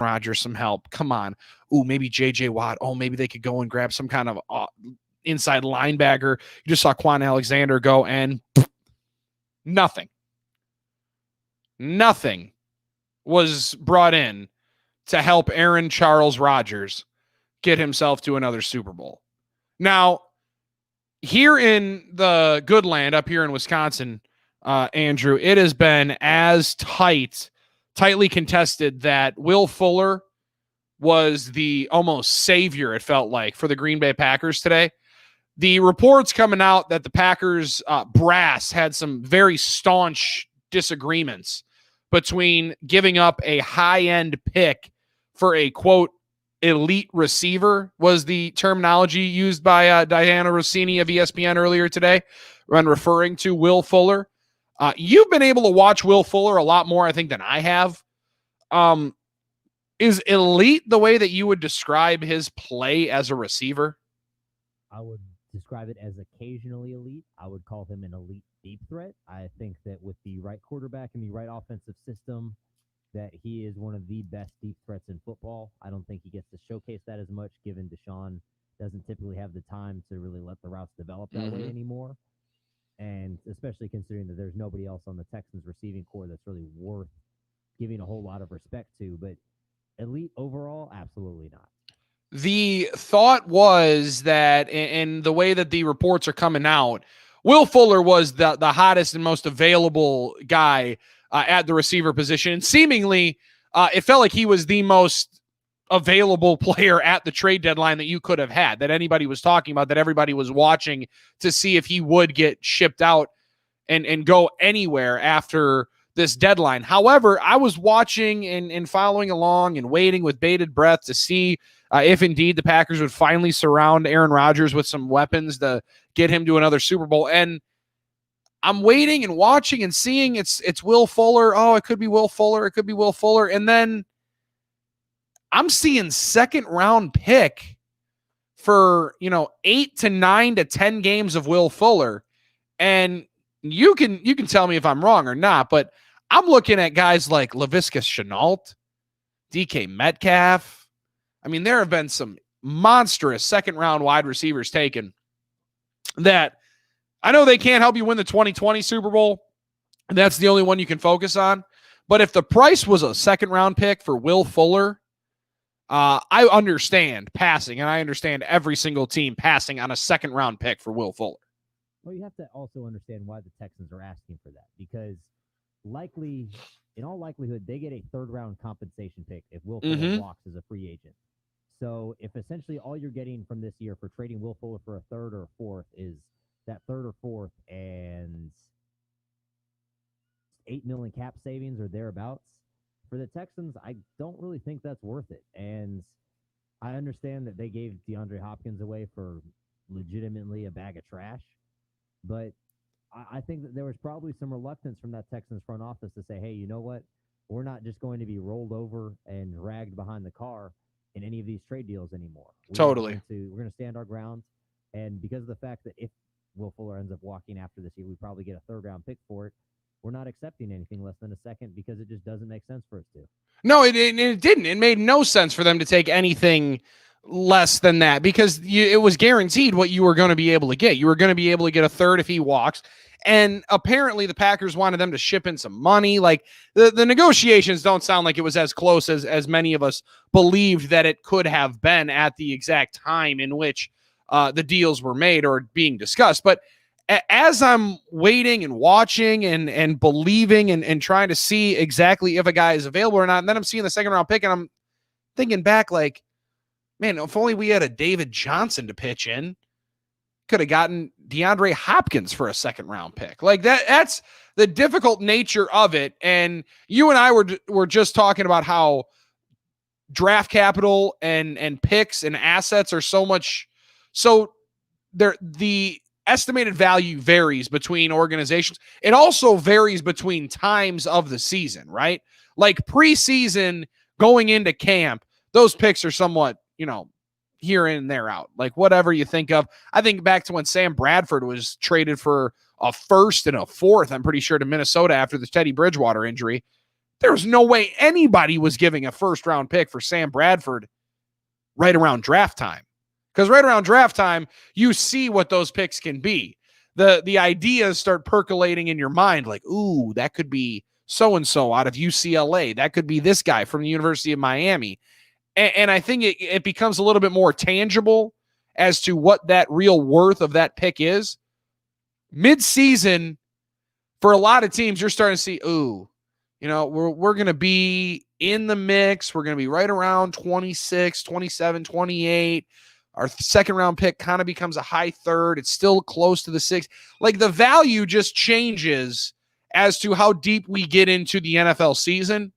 Rodgers some help. Come on. Ooh, maybe J.J. Watt. Oh, maybe they could go and grab some kind of inside linebacker. You just saw Quan Alexander go and nothing. Nothing was brought in to help Aaron Charles Rodgers get himself to another Super Bowl. Now, here in the good land up here in Wisconsin, Andrew, it has been as tightly contested that Will Fuller was the almost savior, it felt like, for the Green Bay Packers today. The reports coming out that the Packers brass had some very staunch disagreements between giving up a high-end pick for a, quote, elite receiver was the terminology used by Diana Rossini of ESPN earlier today when referring to Will Fuller. You've been able to watch Will Fuller a lot more, I think, than I have. Is elite the way that you would describe his play as a receiver? I would describe it as occasionally elite. I would call him an elite deep threat. I think that with the right quarterback and the right offensive system, that he is one of the best deep threats in football. I don't think he gets to showcase that as much, given Deshaun doesn't typically have the time to really let the routes develop that way anymore. And especially considering that there's nobody else on the Texans receiving core that's really worth giving a whole lot of respect to. But elite overall, absolutely not. The thought was that, in the way that the reports are coming out, Will Fuller was the hottest and most available guy at the receiver position. And seemingly, it felt like he was the most available player at the trade deadline that you could have had, that anybody was talking about, that everybody was watching to see if he would get shipped out and go anywhere after this deadline. However, I was watching and following along and waiting with bated breath to see if indeed the Packers would finally surround Aaron Rodgers with some weapons to get him to another Super Bowl. And I'm waiting and watching and seeing it's Will Fuller. Oh, it could be Will Fuller. It could be Will Fuller. And then I'm seeing second round pick for, 8 to 9 to 10 games of Will Fuller. And you can tell me if I'm wrong or not, but I'm looking at guys like Laviska Shenault, DK Metcalf. I mean, there have been some monstrous second round wide receivers taken that I know they can't help you win the 2020 Super Bowl. That's the only one you can focus on. But if the price was a second round pick for Will Fuller, I understand passing, and I understand every single team passing on a second round pick for Will Fuller. Well, you have to also understand why the Texans are asking for that, because in all likelihood, they get a third round compensation pick if Will Fuller walks as a free agent. So if essentially all you're getting from this year for trading Will Fuller for a third or a fourth is that third or fourth and $8 million cap savings or thereabouts, for the Texans, I don't really think that's worth it. And I understand that they gave DeAndre Hopkins away for legitimately a bag of trash, but I think that there was probably some reluctance from that Texans front office to say, hey, you know what? We're not just going to be rolled over and dragged behind the car in any of these trade deals anymore. We're going to stand our ground. And because of the fact that if Will Fuller ends up walking after this year, we probably get a third round pick for it. We're not accepting anything less than a second because it just doesn't make sense for us to. No, it didn't. It made no sense for them to take anything less than that because it was guaranteed what you were going to be able to get. You were going to be able to get a third if he walks. And apparently the Packers wanted them to ship in some money. Like the negotiations don't sound like it was as close as many of us believed that it could have been at the exact time in which the deals were made or being discussed. But as I'm waiting and watching and believing and trying to see exactly if a guy is available or not, and then I'm seeing the second round pick and I'm thinking back like, man, if only we had a David Johnson to pitch in, could have gotten DeAndre Hopkins for a second round pick. Like that's the difficult nature of it. And you and I were just talking about how draft capital and picks and assets are so the estimated value varies between organizations. It also varies between times of the season, right? Like preseason going into camp, those picks are somewhat, here and there out. Like whatever you think of. I think back to when Sam Bradford was traded for a first and a fourth, I'm pretty sure, to Minnesota after the Teddy Bridgewater injury. There was no way anybody was giving a first-round pick for Sam Bradford right around draft time. Because right around draft time, you see what those picks can be. The ideas start percolating in your mind like, ooh, that could be so-and-so out of UCLA. That could be this guy from the University of Miami. And I think it becomes a little bit more tangible as to what that real worth of that pick is. Mid-season, for a lot of teams, you're starting to see, ooh, you know, we're going to be in the mix. We're going to be right around 26, 27, 28. Our second round pick kind of becomes a high third. It's still close to the sixth. Like the value just changes as to how deep we get into the NFL season.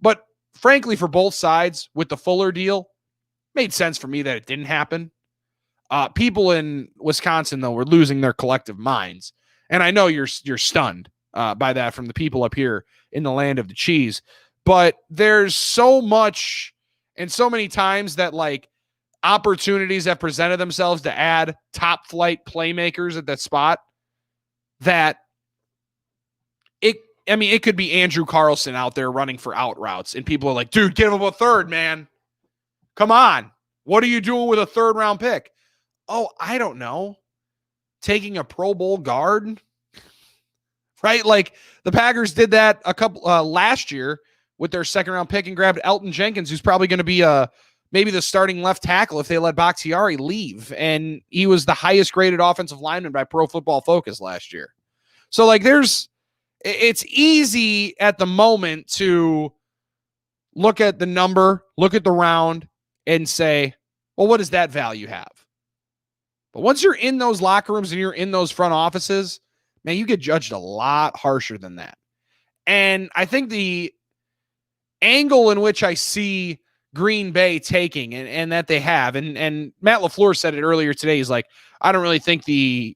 But frankly, for both sides with the Fuller deal, made sense for me that it didn't happen. People in Wisconsin, though, were losing their collective minds. And I know you're stunned by that from the people up here in the land of the cheese. But there's so much and so many times that like opportunities have presented themselves to add top flight playmakers at that spot that it could be Andrew Carlson out there running for out routes. And people are like, dude, give him a third, man. Come on. What are you doing with a third round pick? Oh, I don't know. Taking a Pro Bowl guard, right? Like the Packers did that a couple last year with their second round pick and grabbed Elton Jenkins, who's probably going to be maybe the starting left tackle if they let Bakhtiari leave. And he was the highest graded offensive lineman by Pro Football Focus last year. So like it's easy at the moment to look at the number, look at the round and say, well, what does that value have? But once you're in those locker rooms and you're in those front offices, man, you get judged a lot harsher than that. And I think the angle in which I see Green Bay taking and that they have, and Matt LaFleur said it earlier today. He's like, I don't really think they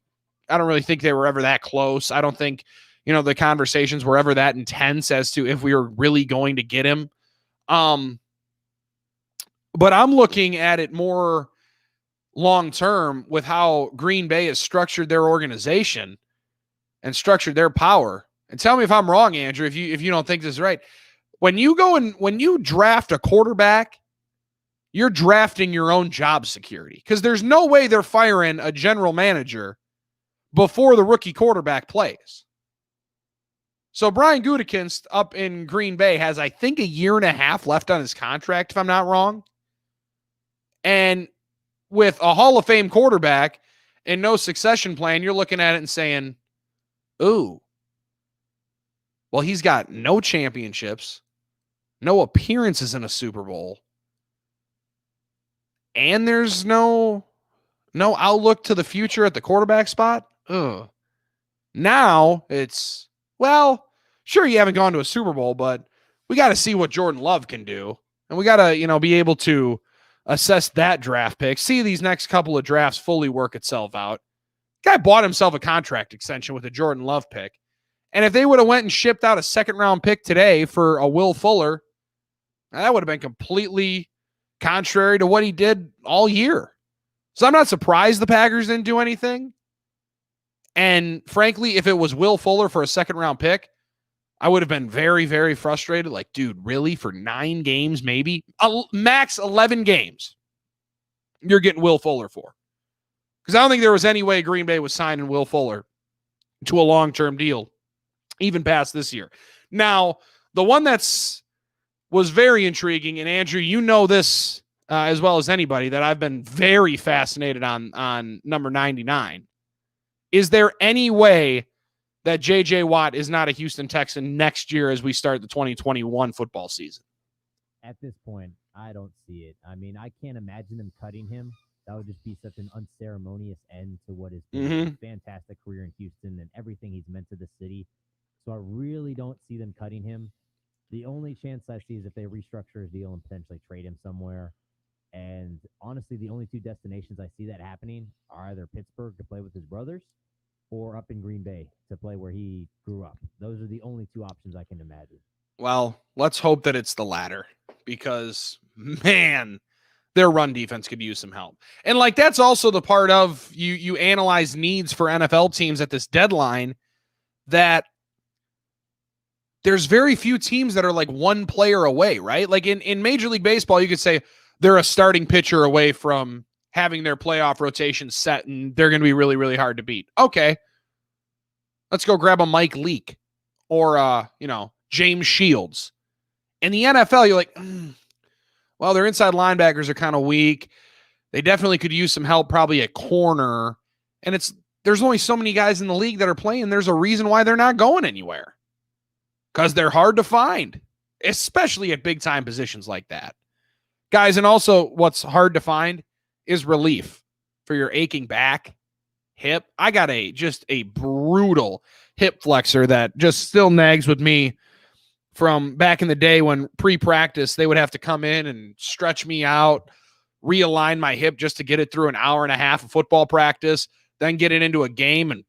were ever that close. I don't think, the conversations were ever that intense as to if we were really going to get him. But I'm looking at it more long-term with how Green Bay has structured their organization and structured their power. And tell me if I'm wrong, Andrew, if you don't think this is right. When you draft a quarterback, you're drafting your own job security because there's no way they're firing a general manager before the rookie quarterback plays. So Brian Gutekunst up in Green Bay has, I think, a year and a half left on his contract, if I'm not wrong. And with a Hall of Fame quarterback and no succession plan, you're looking at it and saying, ooh, well, he's got no championships, no appearances in a Super Bowl, and there's no outlook to the future at the quarterback spot. Ugh. Now it's, well, sure, you haven't gone to a Super Bowl, but we got to see what Jordan Love can do. And we got to, be able to assess that draft pick, see these next couple of drafts fully work itself out. Guy bought himself a contract extension with a Jordan Love pick. And if they would have went and shipped out a second round pick today for a Will Fuller, that would have been completely contrary to what he did all year. So I'm not surprised the Packers didn't do anything. And frankly, if it was Will Fuller for a second round pick, I would have been very, very frustrated. Like, dude, really? For 9 games, maybe? Max 11 games, you're getting Will Fuller for. Because I don't think there was any way Green Bay was signing Will Fuller to a long-term deal, even past this year. Now, the one was very intriguing, and Andrew, you know this as well as anybody, that I've been very fascinated on number 99. Is there any way that J.J. Watt is not a Houston Texan next year as we start the 2021 football season? At this point, I don't see it. I mean, I can't imagine them cutting him. That would just be such an unceremonious end to what has been a fantastic career in Houston and everything he's meant to the city. So I really don't see them cutting him. The only chance I see is if they restructure his deal and potentially trade him somewhere. And honestly, the only 2 destinations I see that happening are either Pittsburgh to play with his brothers or up in Green Bay to play where he grew up. Those are the only 2 options I can imagine. Well, let's hope that it's the latter because, man, their run defense could use some help. And, like, that's also the part of you analyze needs for NFL teams at this deadline that there's very few teams that are like one player away, right? Like in Major League Baseball, you could say they're a starting pitcher away from having their playoff rotation set, and they're going to be really, really hard to beat. Okay. Let's go grab a Mike Leake or, James Shields. In the NFL, you're like, well, their inside linebackers are kind of weak. They definitely could use some help, probably at corner. And there's only so many guys in the league that are playing. There's a reason why they're not going anywhere. Because they're hard to find, especially at big-time positions like that. Guys, and also what's hard to find is relief for your aching back, hip. I got just a brutal hip flexor that just still nags with me from back in the day when pre-practice they would have to come in and stretch me out, realign my hip just to get it through an hour and a half of football practice, then get it into a game, and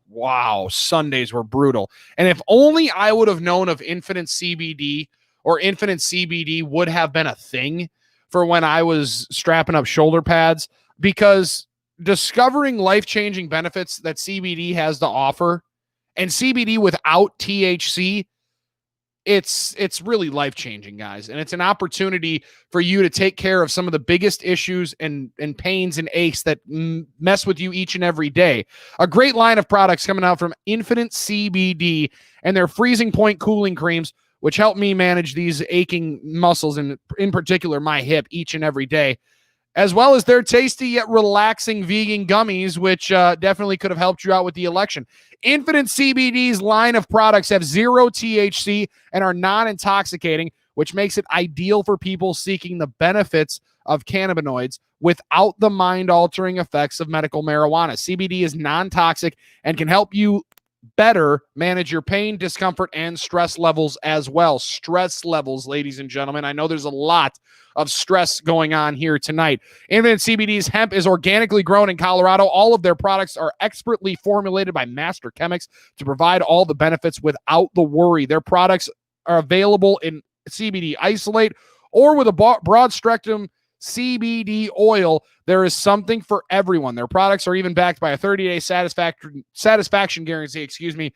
wow, Sundays were brutal. And if only I would have known of Infinite CBD, or Infinite CBD would have been a thing for when I was strapping up shoulder pads, because discovering life-changing benefits that CBD has to offer, and CBD without THC, it's really life-changing, guys. And it's an opportunity for you to take care of some of the biggest issues and pains and aches that mess with you each and every day. A great line of products coming out from Infinite CBD and their freezing point cooling creams, which help me manage these aching muscles, and in particular my hip, each and every day, as well as their tasty yet relaxing vegan gummies, which definitely could have helped you out with the election. Infinite CBD's line of products have 0 THC and are non-intoxicating, which makes it ideal for people seeking the benefits of cannabinoids without the mind-altering effects of medical marijuana. CBD is non-toxic and can help you better manage your pain, discomfort, and stress levels as well. Stress levels, ladies and gentlemen. I know there's a lot of stress going on here tonight. Infinite CBD's hemp is organically grown in Colorado. All of their products are expertly formulated by master chemists to provide all the benefits without the worry. Their products are available in CBD isolate or with a broad spectrum CBD oil. There is something for everyone. Their products are even backed by a 30-day satisfaction guarantee,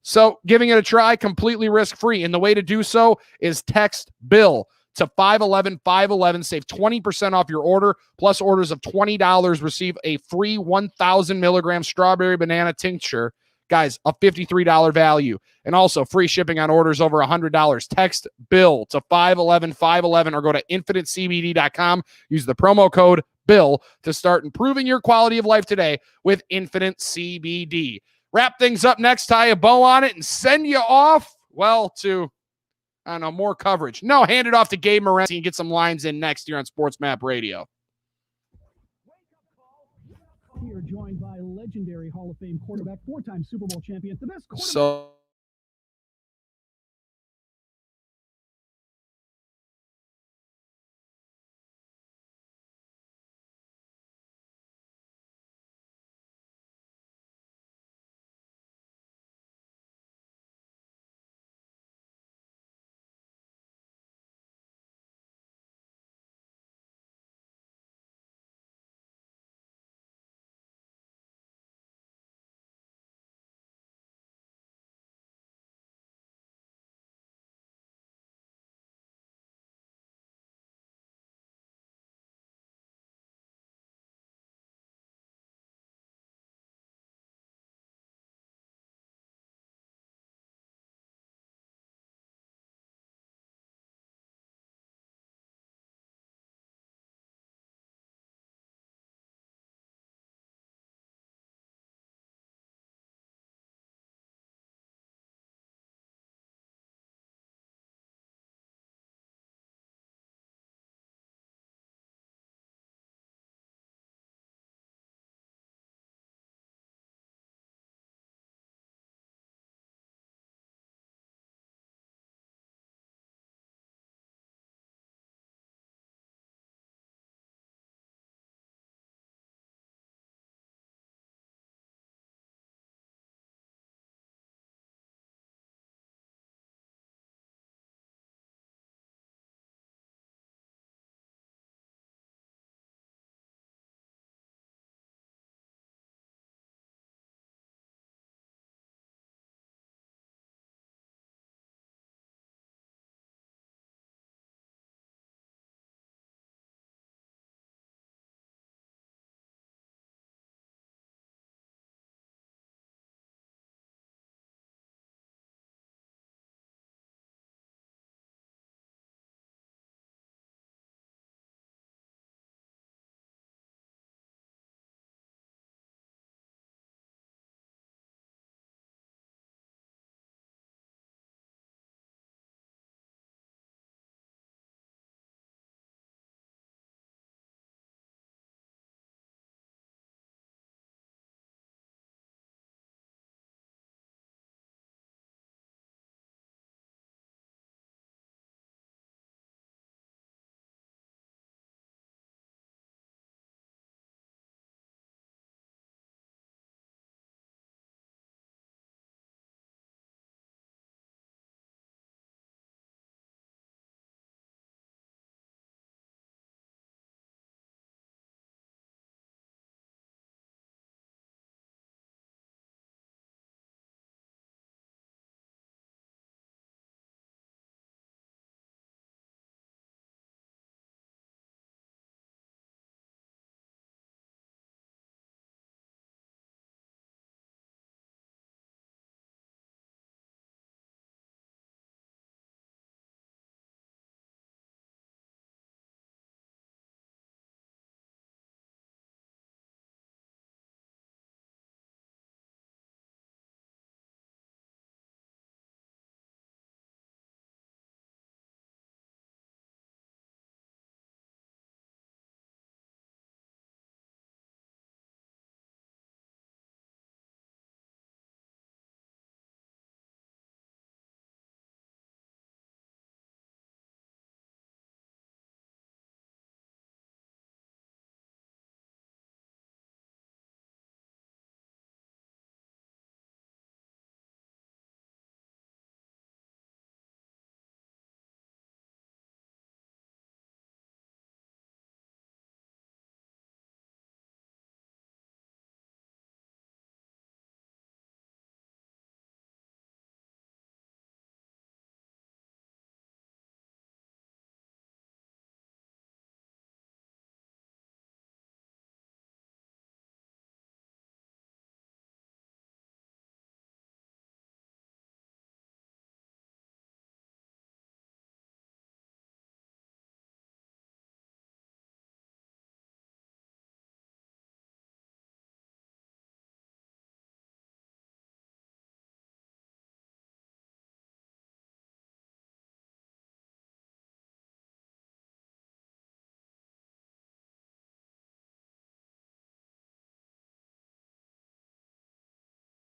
So giving it a try completely risk-free. And the way to do so is text BILL to 511-511. Save 20% off your order. Plus orders of $20 receive a free 1,000 milligram strawberry banana tincture. Guys, a $53 value. And also free shipping on orders over $100. Text BILL to 511-511 or go to infinitecbd.com. Use the promo code BILL to start improving your quality of life today with Infinite CBD. Wrap things up next, tie a bow on it, and send you off, to, more coverage. No, hand it off to Gabe Morency and get some lines in next year on Sports Map Radio. We are joined by legendary Hall of Fame quarterback, 4-time Super Bowl champion, the best quarterback. So